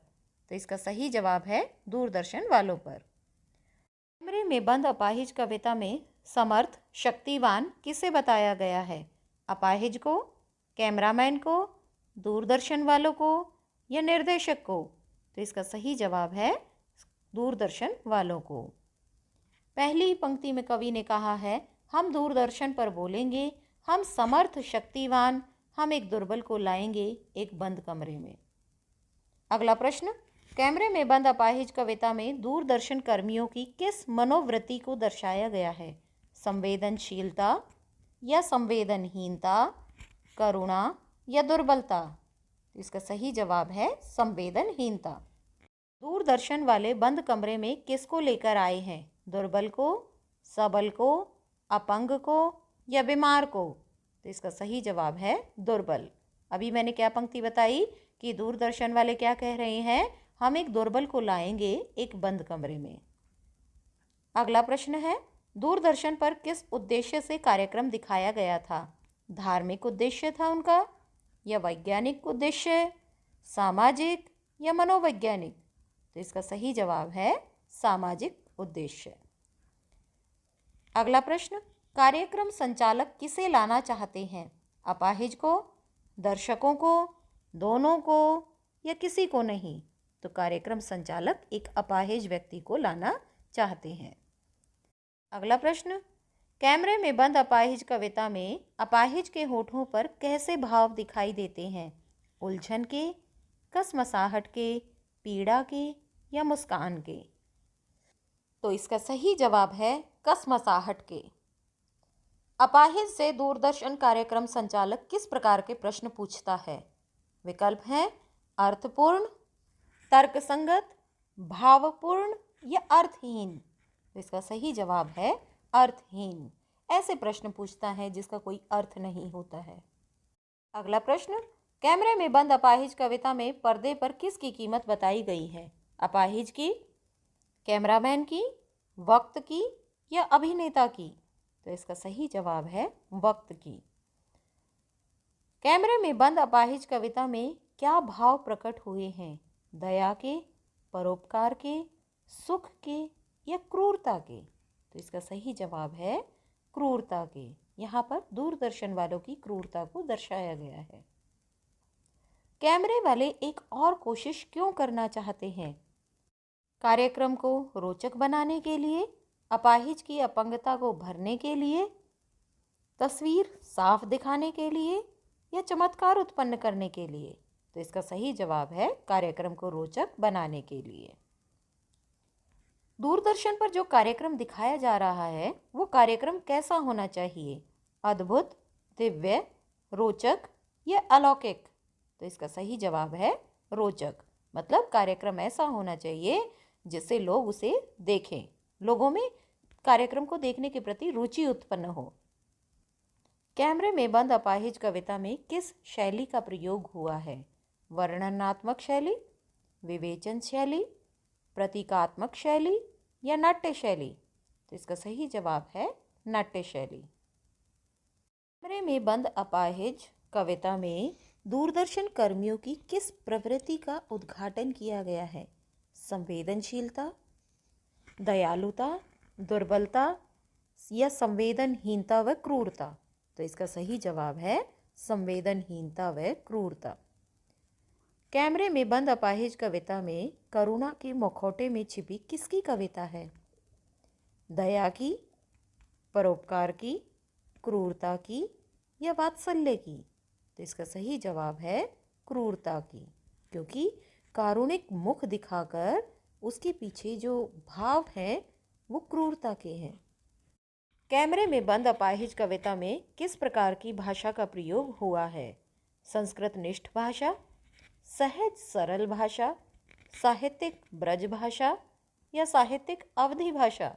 तो इसका सही जवाब है दूरदर्शन वालों पर। कैमरे में बंद अपाहिज कविता में समर्थ, शक्तिवान किसे बताया गया है? अपाहिज को, कैमरामैन को, दूरदर्शन वालों को या निर्देशक को? तो इसका सही जवाब है दूरदर्शन वालों को। पहली पंक्ति में कवि ने कहा है, हम दूरदर्शन पर बोलेंगे, हम समर्थ शक्तिवान, हम एक दुर्बल को लाएंगे एक बंद कमरे में। अगला प्रश्न, कैमरे में बंद अपाहिज कविता में दूरदर्शन कर्मियों की किस मनोवृत्ति को दर्शाया गया है? संवेदनशीलता या संवेदनहीनता, करुणा या दुर्बलता? इसका सही जवाब है संवेदनहीनता। दूरदर्शन वाले बंद कमरे में किसको लेकर आए हैं? दुर्बल को, सबल को, अपंग को या बीमार को? तो इसका सही जवाब है दुर्बल। अभी मैंने क्या पंक्ति बताई कि दूरदर्शन वाले क्या कह रहे हैं? हम एक दुर्बल को लाएंगे एक बंद कमरे में। अगला प्रश्न है, दूरदर्शन पर किस उद्देश्य से कार्यक्रम दिखाया गया था? धार्मिक उद्देश्य था उनका, या वैज्ञानिक उद्देश्य, सामाजिक या मनोवैज्ञानिक? तो इसका सही जवाब है सामाजिक उद्देश्य। अगला प्रश्न, कार्यक्रम संचालक किसे लाना चाहते हैं? अपाहिज को, दर्शकों को, दोनों को या किसी को नहीं? तो कार्यक्रम संचालक एक अपाहिज व्यक्ति को लाना चाहते हैं। अगला प्रश्न, कैमरे में बंद अपाहिज कविता में अपाहिज के होठों पर कैसे भाव दिखाई देते हैं? उलझन के, कसमसाहट के, पीड़ा के या मुस्कान के? तो इसका सही जवाब है कसमसाहट के। अपाहिज से दूरदर्शन कार्यक्रम संचालक किस प्रकार के प्रश्न पूछता है? विकल्प हैं अर्थपूर्ण, तर्कसंगत, भावपूर्ण या अर्थहीन? तो इसका सही जवाब है अर्थहीन। ऐसे प्रश्न पूछता है जिसका कोई अर्थ नहीं होता है। अगला प्रश्न, कैमरे में बंद अपाहिज कविता में पर्दे पर किसकी कीमत बताई गई है? अपाहिज की, कैमरामैन की, वक्त की या अभिनेता की? तो इसका सही जवाब है वक्त की। कैमरे में बंद अपाहिज कविता में क्या भाव प्रकट हुए हैं? दया के, परोपकार के, सुख के या क्रूरता के? तो इसका सही जवाब है क्रूरता के। यहाँ पर दूरदर्शन वालों की क्रूरता को दर्शाया गया है। कैमरे वाले एक और कोशिश क्यों करना चाहते हैं? कार्यक्रम को रोचक बनाने के लिए, अपाहिज की अपंगता को भरने के लिए, तस्वीर साफ दिखाने के लिए या चमत्कार उत्पन्न करने के लिए? तो इसका सही जवाब है कार्यक्रम को रोचक बनाने के लिए। दूरदर्शन पर जो कार्यक्रम दिखाया जा रहा है वो कार्यक्रम कैसा होना चाहिए? अद्भुत, दिव्य, रोचक या अलौकिक? तो इसका सही जवाब है रोचक। मतलब कार्यक्रम ऐसा होना चाहिए जिससे लोग उसे देखें, लोगों में कार्यक्रम को देखने के प्रति रुचि उत्पन्न हो। कैमरे में बंद अपाहिज कविता में किस शैली का प्रयोग हुआ है? वर्णनात्मक शैली, विवेचन शैली, प्रतीकात्मक शैली या नाट्य शैली? तो इसका सही जवाब है नाट्य शैली। कैमरे में बंद अपाहिज कविता में दूरदर्शन कर्मियों की किस प्रवृत्ति का उद्घाटन किया गया है? संवेदनशीलता, दयालुता, दुर्बलता या संवेदनहीनता व क्रूरता? तो इसका सही जवाब है संवेदनहीनता व क्रूरता। कैमरे में बंद अपाहिज कविता में करुणा के मुखौटे में छिपी किसकी कविता है? दया की, परोपकार की, क्रूरता की या वात्सल्य की? तो इसका सही जवाब है क्रूरता की, क्योंकि कारुणिक मुख दिखाकर उसके पीछे जो भाव हैं वो क्रूरता के हैं। कैमरे में बंद अपाहिज कविता में किस प्रकार की भाषा का प्रयोग हुआ है? संस्कृत निष्ठ भाषा, सहज सरल भाषा, साहित्यिक ब्रज भाषा या साहित्यिक अवधि भाषा?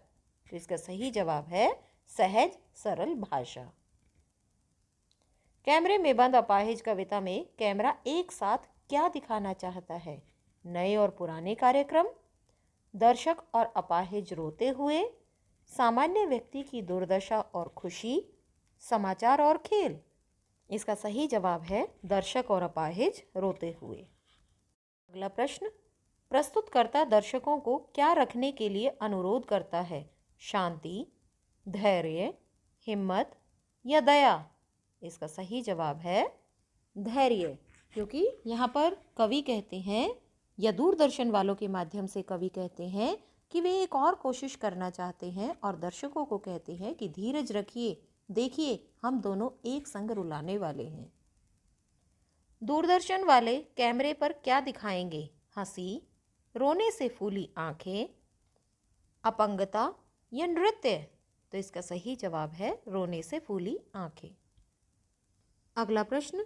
तो इसका सही जवाब है सहज सरल भाषा। कैमरे में बंद अपाहिज कविता में कैमरा एक साथ क्या दिखाना चाहता है? नए और पुराने कार्यक्रम, दर्शक और अपाहिज रोते हुए, सामान्य व्यक्ति की दुर्दशा और खुशी, समाचार और खेल? इसका सही जवाब है दर्शक और अपाहिज रोते हुए। अगला प्रश्न, प्रस्तुतकर्ता दर्शकों को क्या रखने के लिए अनुरोध करता है? शांति, धैर्य, हिम्मत या दया? इसका सही जवाब है धैर्य, क्योंकि यहाँ पर कवि कहते हैं या दूरदर्शन वालों के माध्यम से कवि कहते हैं कि वे एक और कोशिश करना चाहते हैं और दर्शकों को कहते हैं कि धीरज रखिए, देखिए हम दोनों एक संग रुलाने वाले हैं। दूरदर्शन वाले कैमरे पर क्या दिखाएंगे? हंसी, रोने से फूली आंखें, अपंगता या नृत्य? तो इसका सही जवाब है रोने से फूली आंखें। अगला प्रश्न,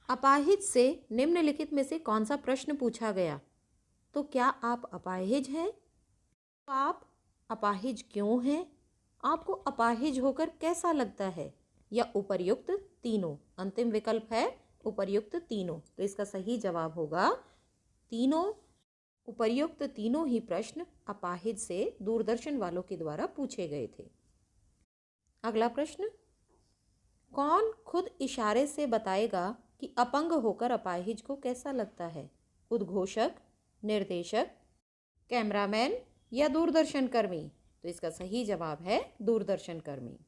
अपाहिज से निम्नलिखित में से कौन सा प्रश्न पूछा गया? तो क्या आप अपाहिज हैं? आप अपाहिज क्यों हैं? आपको अपाहिज होकर कैसा लगता है? या उपर्युक्त तीनों? अंतिम विकल्प है उपर्युक्त तीनों। तो इसका सही जवाब होगा तीनों। उपर्युक्त तीनों ही प्रश्न अपाहिज से दूरदर्शन वालों के द्वारा पूछे गए थे। अगला प्रश्न, कौन खुद इशारे से बताएगा कि अपंग होकर अपाहिज को कैसा लगता है? उद्घोषक, निर्देशक, कैमरामैन या दूरदर्शन कर्मी? तो इसका सही जवाब है दूरदर्शन कर्मी।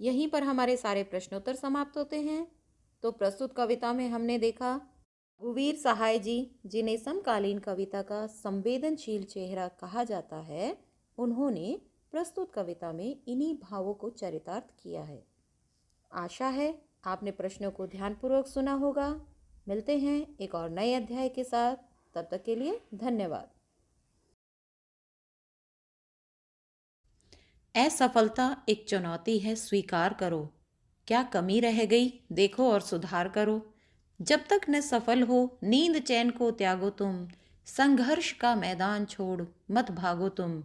यहीं पर हमारे सारे प्रश्नोत्तर समाप्त होते हैं। तो प्रस्तुत कविता में हमने देखा रघुवीर सहाय जी, जिन्हें समकालीन कविता का संवेदनशील चेहरा कहा जाता है, उन्होंने प्रस्तुत कविता में इन्हीं भावों को चरितार्थ किया है। आशा है आपने प्रश्नों को ध्यानपूर्वक सुना होगा। मिलते हैं एक और नए अध्याय के साथ। तब तक के लिए धन्यवाद। असफलता एक चुनौती है, स्वीकार करो। क्या कमी रह गई देखो और सुधार करो। जब तक न सफल हो नींद चैन को त्यागो तुम, संघर्ष का मैदान छोड़ मत भागो तुम।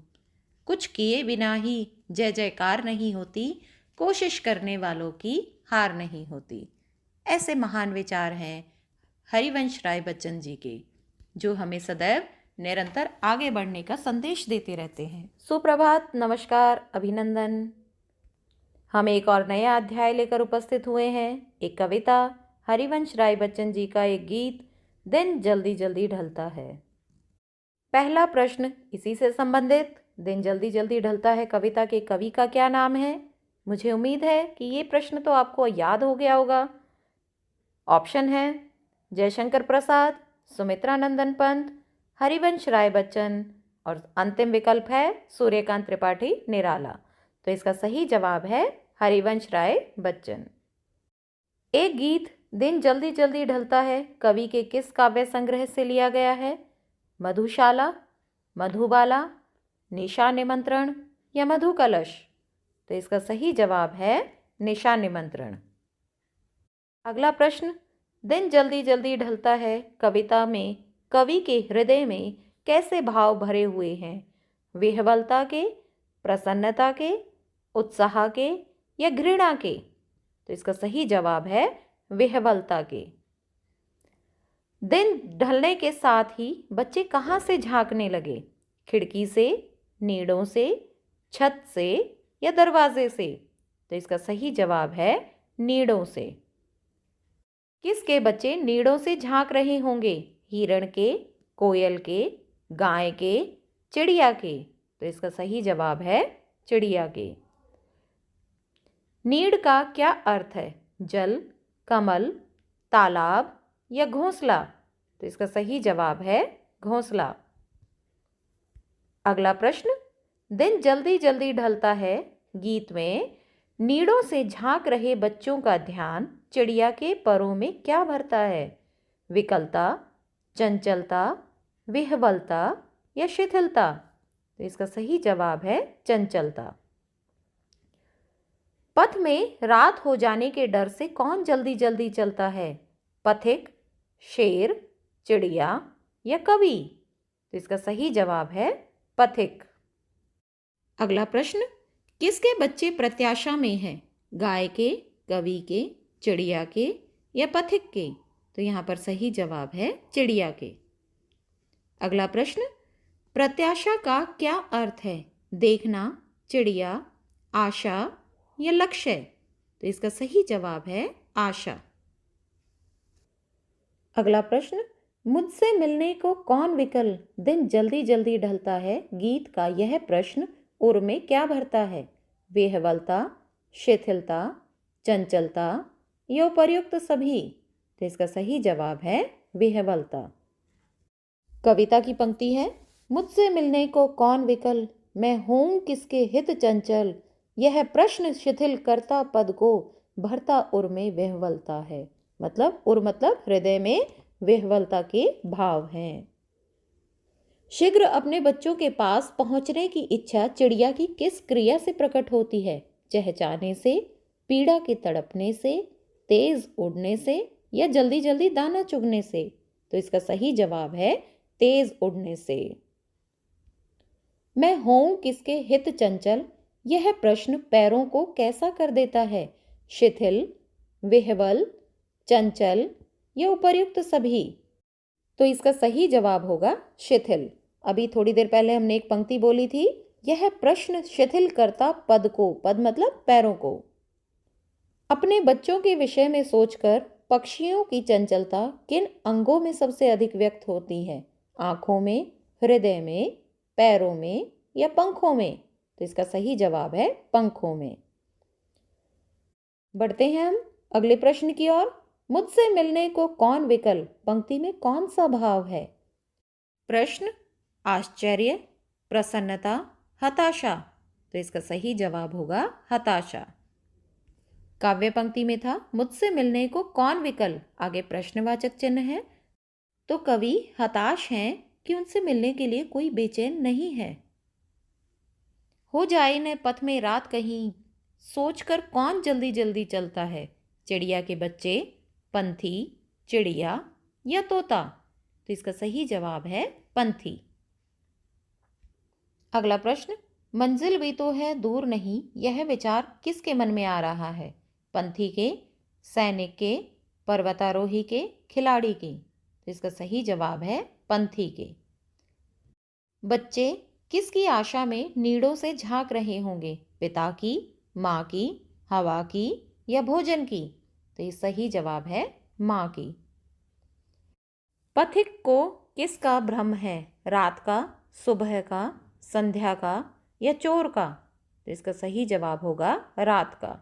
कुछ किए बिना ही जय जयकार नहीं होती, कोशिश करने वालों की हार नहीं होती। ऐसे महान विचार हैं हरिवंश राय बच्चन जी के, जो हमें सदैव निरंतर आगे बढ़ने का संदेश देते रहते हैं। सुप्रभात, नमस्कार, अभिनंदन। हम एक और नया अध्याय लेकर उपस्थित हुए हैं। एक कविता, हरिवंश राय बच्चन जी का एक गीत, दिन जल्दी जल्दी ढलता है। पहला प्रश्न इसी से संबंधित, दिन जल्दी जल्दी ढलता है कविता के कवि का क्या नाम है? मुझे उम्मीद है कि ये प्रश्न तो आपको याद हो गया होगा। ऑप्शन है जयशंकर प्रसाद, सुमित्रा नंदन पंत, हरिवंश राय बच्चन और अंतिम विकल्प है सूर्यकांत त्रिपाठी निराला। तो इसका सही जवाब है हरिवंश राय बच्चन। एक गीत दिन जल्दी जल्दी ढलता है कवि के किस काव्य संग्रह से लिया गया है? मधुशाला, मधुबाला, निशा निमंत्रण या मधु कलश? तो इसका सही जवाब है निशा निमंत्रण। अगला प्रश्न, दिन जल्दी जल्दी ढलता है कविता में कवि के हृदय में कैसे भाव भरे हुए हैं? विह्वलता के, प्रसन्नता के, उत्साह के या घृणा के? तो इसका सही जवाब है विह्वलता के। दिन ढलने के साथ ही बच्चे कहाँ से झांकने लगे? खिड़की से, नीड़ों से, छत से या दरवाजे से? तो इसका सही जवाब है नीड़ों से। किसके बच्चे नीड़ों से झांक रहे होंगे? हिरण के, कोयल के, गाय के, चिड़िया के? तो इसका सही जवाब है चिड़िया के। नीड़ का क्या अर्थ है? जल, कमल, तालाब या घोंसला? तो इसका सही जवाब है घोंसला। अगला प्रश्न, दिन जल्दी जल्दी ढलता है गीत में नीड़ों से झांक रहे बच्चों का ध्यान चिड़िया के परों में क्या भरता है? विकलता, चंचलता, विह्वलता या शिथिलता? तो इसका सही जवाब है चंचलता। पथ में रात हो जाने के डर से कौन जल्दी जल्दी चलता है? पथिक, शेर, चिड़िया या कवि? तो इसका सही जवाब है पथिक। अगला प्रश्न, किसके बच्चे प्रत्याशा में हैं? गाय के, कवि के, चिड़िया के या पथिक के? तो यहाँ पर सही जवाब है चिड़िया के। अगला प्रश्न, प्रत्याशा का क्या अर्थ है? देखना, चिड़िया, आशा या लक्ष्य? तो इसका सही जवाब है आशा। अगला प्रश्न, मुझसे मिलने को कौन विकल दिन जल्दी जल्दी ढलता है गीत का यह प्रश्न उर में क्या भरता है? विह्वलता, शिथिलता, चंचलता या उपर्युक्त सभी? तो इसका सही जवाब है विह्वलता। कविता की पंक्ति है, मुझसे मिलने को कौन विकल, मैं हूं किसके हित चंचल, यह प्रश्न शिथिल करता पद को, भरता उर में विह्वलता है। मतलब उर मतलब हृदय में विह्वलता के भाव हैं। शीघ्र अपने बच्चों के पास पहुंचने की इच्छा चिड़िया की किस क्रिया से प्रकट होती है? चहचहाने से, पीड़ा के तड़पने से, तेज उड़ने से या जल्दी जल्दी दाना चुगने से? तो इसका सही जवाब है तेज उड़ने से। मैं हूं किसके हित चंचल, यह प्रश्न पैरों को कैसा कर देता है? शिथिल, विह्वल, चंचल या उपर्युक्त सभी? तो इसका सही जवाब होगा शिथिल। अभी थोड़ी देर पहले हमने एक पंक्ति बोली थी, यह प्रश्न शिथिल करता पद को, पद मतलब पैरों को। अपने बच्चों के विषय में सोचकर पक्षियों की चंचलता किन अंगों में सबसे अधिक व्यक्त होती है? आंखों में, हृदय में, पैरों में या पंखों में? तो इसका सही जवाब है पंखों में। बढ़ते हैं हम अगले प्रश्न की ओर। मुझसे मिलने को कौन विकल्प पंक्ति में कौन सा भाव है? प्रश्न, आश्चर्य, प्रसन्नता, हताशा। तो इसका सही जवाब होगा हताशा। काव्य पंक्ति में था मुझसे मिलने को कौन विकल्प, आगे प्रश्नवाचक चिन्ह है, तो कवि हताश हैं कि उनसे मिलने के लिए कोई बेचैन नहीं है। हो जाए न पथ में रात कहीं, सोचकर कौन जल्दी जल्दी चलता है? चिड़िया के बच्चे, पंथी, चिड़िया या तोता? तो इसका सही जवाब है पंथी। अगला प्रश्न, मंजिल भी तो है दूर नहीं, यह विचार किसके मन में आ रहा है? पंथी के, सैनिक के, पर्वतारोही के, खिलाड़ी के? तो इसका सही जवाब है पंथी के। बच्चे किसकी आशा में नीड़ों से झांक रहे होंगे? पिता की, माँ की, हवा की या भोजन की? तो ये सही जवाब है माँ की। पथिक को किसका भ्रम है? रात का, सुबह का, संध्या का या चोर का? तो इसका सही जवाब होगा रात का।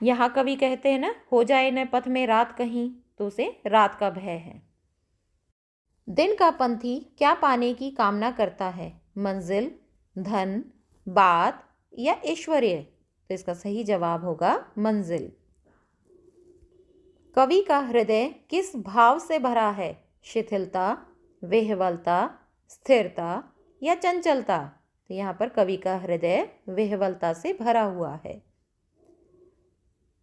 यहाँ कवि कहते हैं ना, हो जाए न पथ में रात कहीं, तो उसे रात का भय है। दिन का पंथी क्या पाने की कामना करता है? मंजिल, धन, बात या ऐश्वर्य? तो इसका सही जवाब होगा मंजिल। कवि का हृदय किस भाव से भरा है? शिथिलता, विह्वलता, स्थिरता या चंचलता? तो यहाँ पर कवि का हृदय विह्वलता से भरा हुआ है।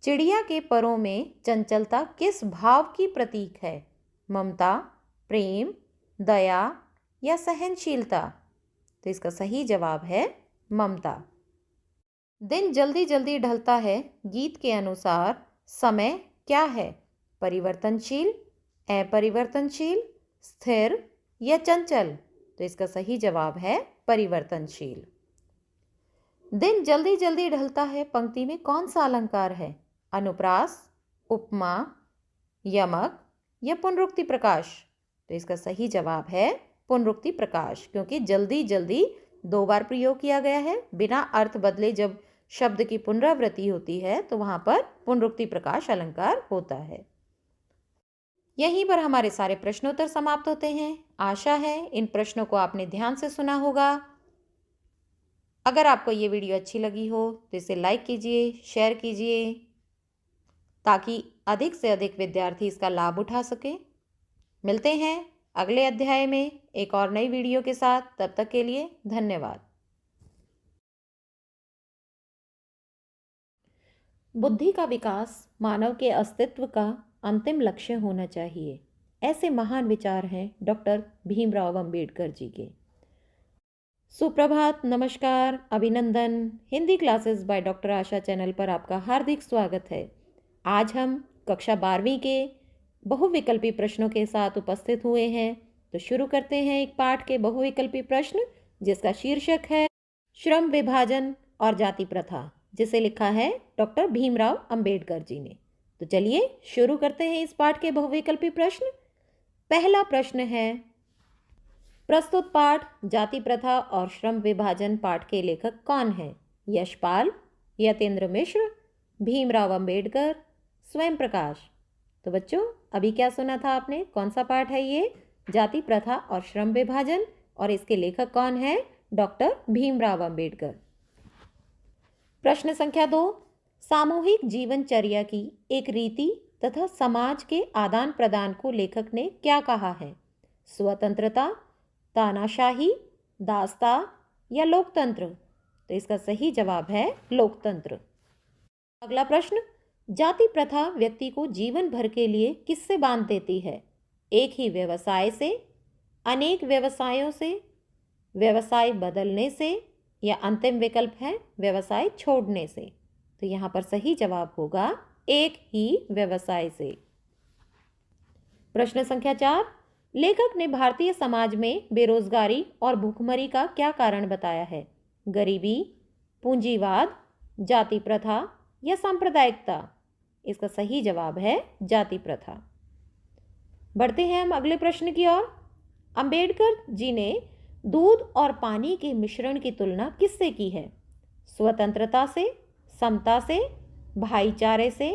चिड़िया के परों में चंचलता किस भाव की प्रतीक है? ममता, प्रेम, दया या सहनशीलता? तो इसका सही जवाब है ममता। दिन जल्दी जल्दी ढलता है गीत के अनुसार समय क्या है? परिवर्तनशील, अपरिवर्तनशील, स्थिर या चंचल? तो इसका सही जवाब है परिवर्तनशील। दिन जल्दी जल्दी ढलता है पंक्ति में कौन सा अलंकार है? अनुप्रास, उपमा, यमक या पुनरुक्ति प्रकाश? तो इसका सही जवाब है पुनरुक्ति प्रकाश, क्योंकि जल्दी जल्दी 2 बार प्रयोग किया गया है। बिना अर्थ बदले जब शब्द की पुनरावृत्ति होती है तो वहां पर पुनरुक्ति प्रकाश अलंकार होता है। यहीं पर हमारे सारे प्रश्नोत्तर समाप्त होते हैं। आशा है इन प्रश्नों को आपने ध्यान से सुना होगा। अगर आपको ये वीडियो अच्छी लगी हो तो इसे लाइक कीजिए, शेयर कीजिए, ताकि अधिक से अधिक विद्यार्थी इसका लाभ उठा सके। मिलते हैं अगले अध्याय में एक और नई वीडियो के साथ। तब तक के लिए धन्यवाद। बुद्धि का विकास मानव के अस्तित्व का अंतिम लक्ष्य होना चाहिए, ऐसे महान विचार हैं डॉक्टर भीमराव अंबेडकर जी के। सुप्रभात, नमस्कार, अभिनंदन। Hindi classes by doctor Asha channel पर आपका हार्दिक स्वागत है। आज हम कक्षा 12वीं के बहुविकल्पी प्रश्नों के साथ उपस्थित हुए हैं। तो शुरू करते हैं एक पाठ के बहुविकल्पी प्रश्न, जिसका शीर्षक है श्रम विभाजन और जाति प्रथा, जिसे लिखा है डॉक्टर भीमराव अंबेडकर जी ने। तो चलिए शुरू करते हैं इस पाठ के बहुविकल्पी प्रश्न। पहला प्रश्न है, प्रस्तुत पाठ जाति प्रथा और श्रम विभाजन पाठ के लेखक कौन है? यशपाल, यतेंद्र मिश्र, भीमराव अंबेडकर, स्वयं प्रकाश। तो बच्चों अभी क्या सुना था आपने? कौन सा पाठ है ये? जाति प्रथा और श्रम विभाजन, और इसके लेखक कौन है? डॉक्टर भीमराव अंबेडकर। प्रश्न संख्या 2, सामूहिक जीवनचर्या की एक रीति तथा समाज के आदान प्रदान को लेखक ने क्या कहा है? स्वतंत्रता, तानाशाही, दासता या लोकतंत्र? तो इसका सही जवाब है लोकतंत्र। अगला प्रश्न, जाति प्रथा व्यक्ति को जीवन भर के लिए किससे बांध देती है? एक ही व्यवसाय से, अनेक व्यवसायों से, व्यवसाय बदलने से या अंतिम विकल्प है व्यवसाय छोड़ने से? तो यहाँ पर सही जवाब होगा एक ही व्यवसाय से। प्रश्न संख्या 4, लेखक ने भारतीय समाज में बेरोजगारी और भूखमरी का क्या कारण बताया है? गरीबी, पूंजीवाद, जाति प्रथा या सांप्रदायिकता? इसका सही जवाब है जाति प्रथा। बढ़ते हैं हम अगले प्रश्न की ओर। अंबेडकर जी ने दूध और पानी के मिश्रण की तुलना किससे की है? स्वतंत्रता से, समता से, भाईचारे से,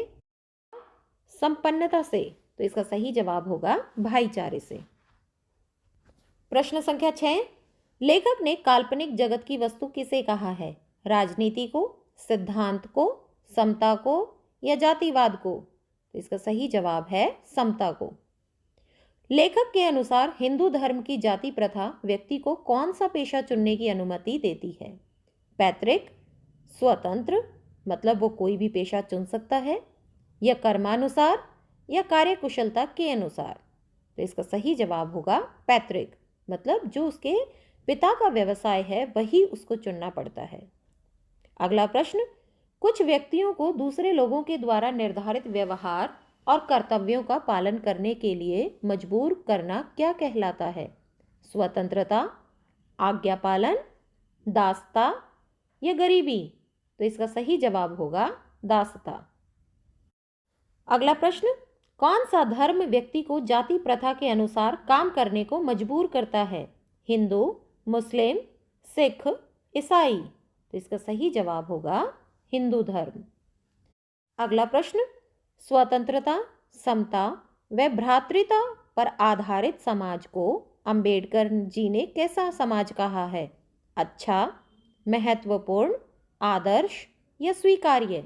संपन्नता से। तो इसका सही जवाब होगा भाईचारे से। प्रश्न संख्या 6, लेखक ने काल्पनिक जगत की वस्तु किसे कहा है? राजनीति को, सिद्धांत को, समता को या जातिवाद को? तो इसका सही जवाब है समता को। लेखक के अनुसार हिंदू धर्म की जाति प्रथा व्यक्ति को कौन सा पेशा चुनने की अनुमति देती है? पैतृक, स्वतंत्र मतलब वो कोई भी पेशा चुन सकता है, या कर्मानुसार या कार्यकुशलता के अनुसार? तो इसका सही जवाब होगा पैतृक, मतलब जो उसके पिता का व्यवसाय है वही उसको चुनना पड़ता है। अगला प्रश्न, कुछ व्यक्तियों को दूसरे लोगों के द्वारा निर्धारित व्यवहार और कर्तव्यों का पालन करने के लिए मजबूर करना क्या कहलाता है? स्वतंत्रता, आज्ञा पालन, दासता या गरीबी? तो इसका सही जवाब होगा दासता। अगला प्रश्न, कौन सा धर्म व्यक्ति को जाति प्रथा के अनुसार काम करने को मजबूर करता है? हिंदू, मुस्लिम, सिख, ईसाई? तो इसका सही जवाब होगा हिंदू धर्म। अगला प्रश्न, स्वतंत्रता, समता व भ्रातृता पर आधारित समाज को अंबेडकर जी ने कैसा समाज कहा है? अच्छा, महत्वपूर्ण, आदर्श या स्वीकार्य?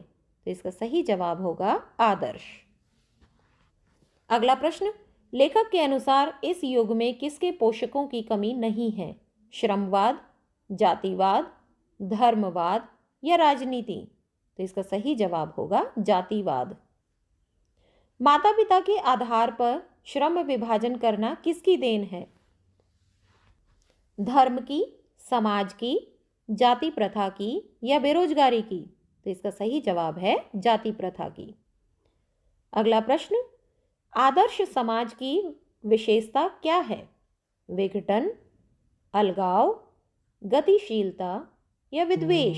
तो इसका सही जवाब होगा आदर्श। अगला प्रश्न, लेखक के अनुसार इस युग में किसके पोषकों की कमी नहीं है? श्रमवाद, जातिवाद, धर्मवाद या राजनीति? तो इसका सही जवाब होगा जातिवाद। माता पिता के आधार पर श्रम विभाजन करना किसकी देन है? धर्म की, समाज की, जाति प्रथा की या बेरोजगारी की? तो इसका सही जवाब है जाति प्रथा की। अगला प्रश्न, आदर्श समाज की विशेषता क्या है? विघटन, अलगाव, गतिशीलता या विद्वेष?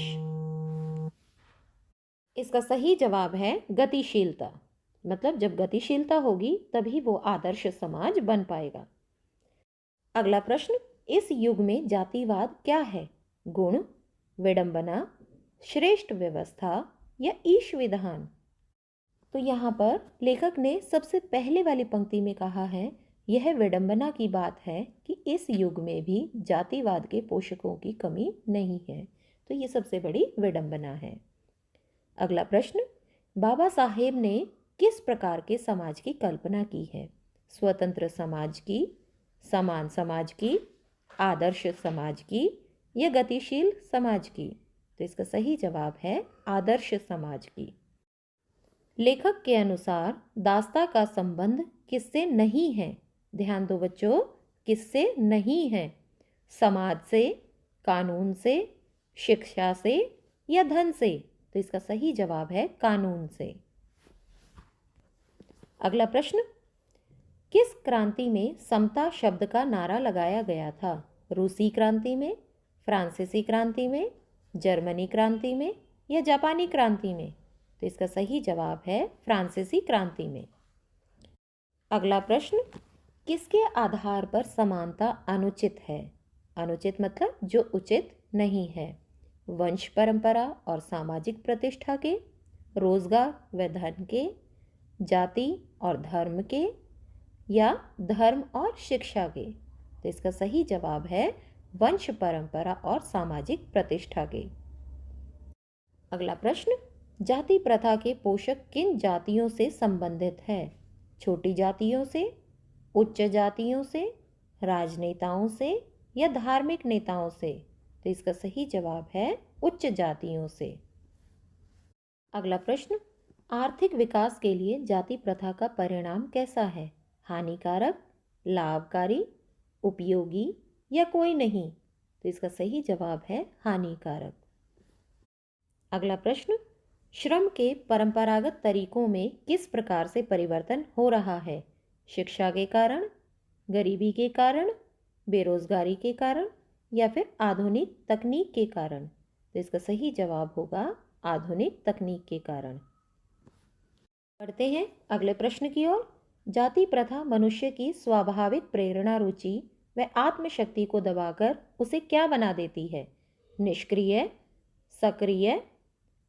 इसका सही जवाब है गतिशीलता, मतलब जब गतिशीलता होगी तभी वो आदर्श समाज बन पाएगा। अगला प्रश्न, इस युग में जातिवाद क्या है? गुण, विडंबना, श्रेष्ठ व्यवस्था या ईश विधान? तो यहाँ पर लेखक ने सबसे पहले वाली पंक्ति में कहा है यह विडंबना की बात है कि इस युग में भी जातिवाद के पोषकों की कमी नहीं है। तो ये सबसे बड़ी विडंबना है। अगला प्रश्न, बाबा साहेब ने किस प्रकार के समाज की कल्पना की है? स्वतंत्र समाज की, समान समाज की, आदर्श समाज की या गतिशील समाज की? तो इसका सही जवाब है आदर्श समाज की। लेखक के अनुसार दास्ता का संबंध किससे नहीं है? ध्यान दो बच्चों, किससे नहीं है? समाज से, कानून से, शिक्षा से या धन से? तो इसका सही जवाब है कानून से। अगला प्रश्न, किस क्रांति में समता शब्द का नारा लगाया गया था? रूसी क्रांति में, फ्रांसीसी क्रांति में, जर्मनी क्रांति में या जापानी क्रांति में? तो इसका सही जवाब है फ्रांसीसी क्रांति में। अगला प्रश्न, किसके आधार पर समानता अनुचित है? अनुचित मतलब जो उचित नहीं है। वंश परंपरा और सामाजिक प्रतिष्ठा के, रोजगार व धन के, जाति और धर्म के या धर्म और शिक्षा के? तो इसका सही जवाब है वंश परंपरा और सामाजिक प्रतिष्ठा के। अगला प्रश्न, जाति प्रथा के पोषक किन जातियों से संबंधित है? छोटी जातियों से, उच्च जातियों से, राजनेताओं से या धार्मिक नेताओं से? तो इसका सही जवाब है उच्च जातियों से। अगला प्रश्न, आर्थिक विकास के लिए जाति प्रथा का परिणाम कैसा है? हानिकारक, लाभकारी, उपयोगी या कोई नहीं? तो इसका सही जवाब है हानिकारक। अगला प्रश्न, श्रम के परंपरागत तरीकों में किस प्रकार से परिवर्तन हो रहा है? शिक्षा के कारण, गरीबी के कारण, बेरोजगारी के कारण या फिर आधुनिक तकनीक के कारण? तो इसका सही जवाब होगा आधुनिक तकनीक के कारण। बढ़ते हैं अगले प्रश्न की ओर। जाति प्रथा मनुष्य की स्वाभाविक प्रेरणा, रुचि व आत्मशक्ति को दबाकर उसे क्या बना देती है? निष्क्रिय, सक्रिय,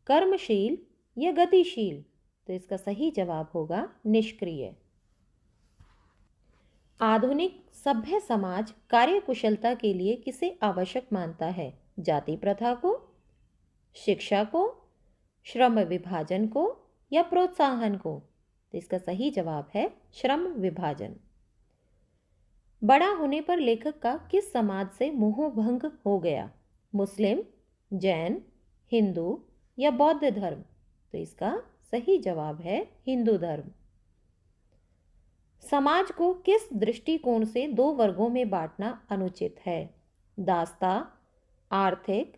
कर्मशील या गतिशील? तो इसका सही जवाब होगा निष्क्रिय। आधुनिक सभ्य समाज कार्यकुशलता के लिए किसे आवश्यक मानता है? जाति प्रथा को, शिक्षा को, श्रम विभाजन को या प्रोत्साहन को? तो इसका सही जवाब है श्रम विभाजन। बड़ा होने पर लेखक का किस समाज से मोह भंग हो गया? मुस्लिम, जैन, हिंदू या बौद्ध धर्म? तो इसका सही जवाब है हिंदू धर्म। समाज को किस दृष्टिकोण से दो वर्गों में बांटना अनुचित है? दासता, आर्थिक,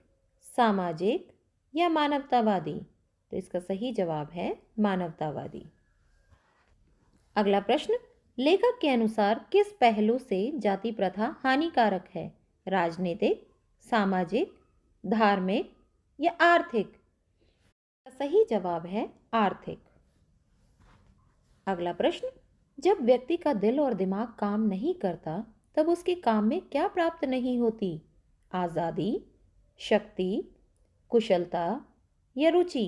सामाजिक या मानवतावादी? तो इसका सही जवाब है मानवतावादी। अगला प्रश्न, लेखक के अनुसार किस पहलू से जाति प्रथा हानिकारक है? राजनीतिक, सामाजिक, धार्मिक या आर्थिक? सही जवाब है आर्थिक। अगला प्रश्न, जब व्यक्ति का दिल और दिमाग काम नहीं करता तब उसके काम में क्या प्राप्त नहीं होती? आज़ादी, शक्ति, कुशलता या रुचि?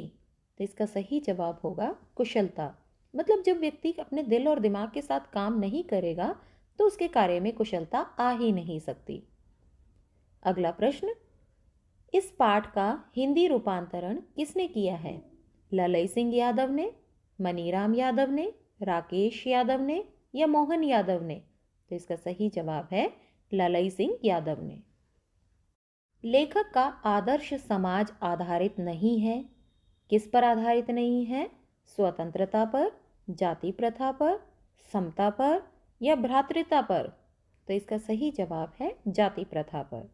तो इसका सही जवाब होगा कुशलता। मतलब जब व्यक्ति अपने दिल और दिमाग के साथ काम नहीं करेगा तो उसके कार्य में कुशलता आ ही नहीं सकती। अगला प्रश्न, इस पाठ का हिंदी रूपांतरण किसने किया है? ललई सिंह यादव ने, मनीराम यादव ने, राकेश यादव ने या मोहन यादव ने? तो इसका सही जवाब है ललई सिंह यादव ने। लेखक का आदर्श समाज आधारित नहीं है। किस पर आधारित नहीं है? स्वतंत्रता पर, जाति प्रथा पर, समता पर या भ्रातृता पर? तो इसका सही जवाब है जाति प्रथा पर।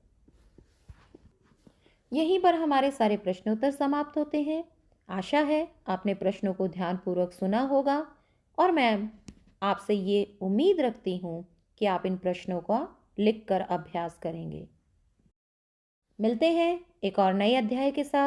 यहीं पर हमारे सारे प्रश्नोत्तर समाप्त होते हैं। आशा है आपने प्रश्नों को ध्यानपूर्वक सुना होगा और मैं आपसे ये उम्मीद रखती हूँ कि आप इन प्रश्नों का लिखकर अभ्यास करेंगे। मिलते हैं एक और नए अध्याय के साथ।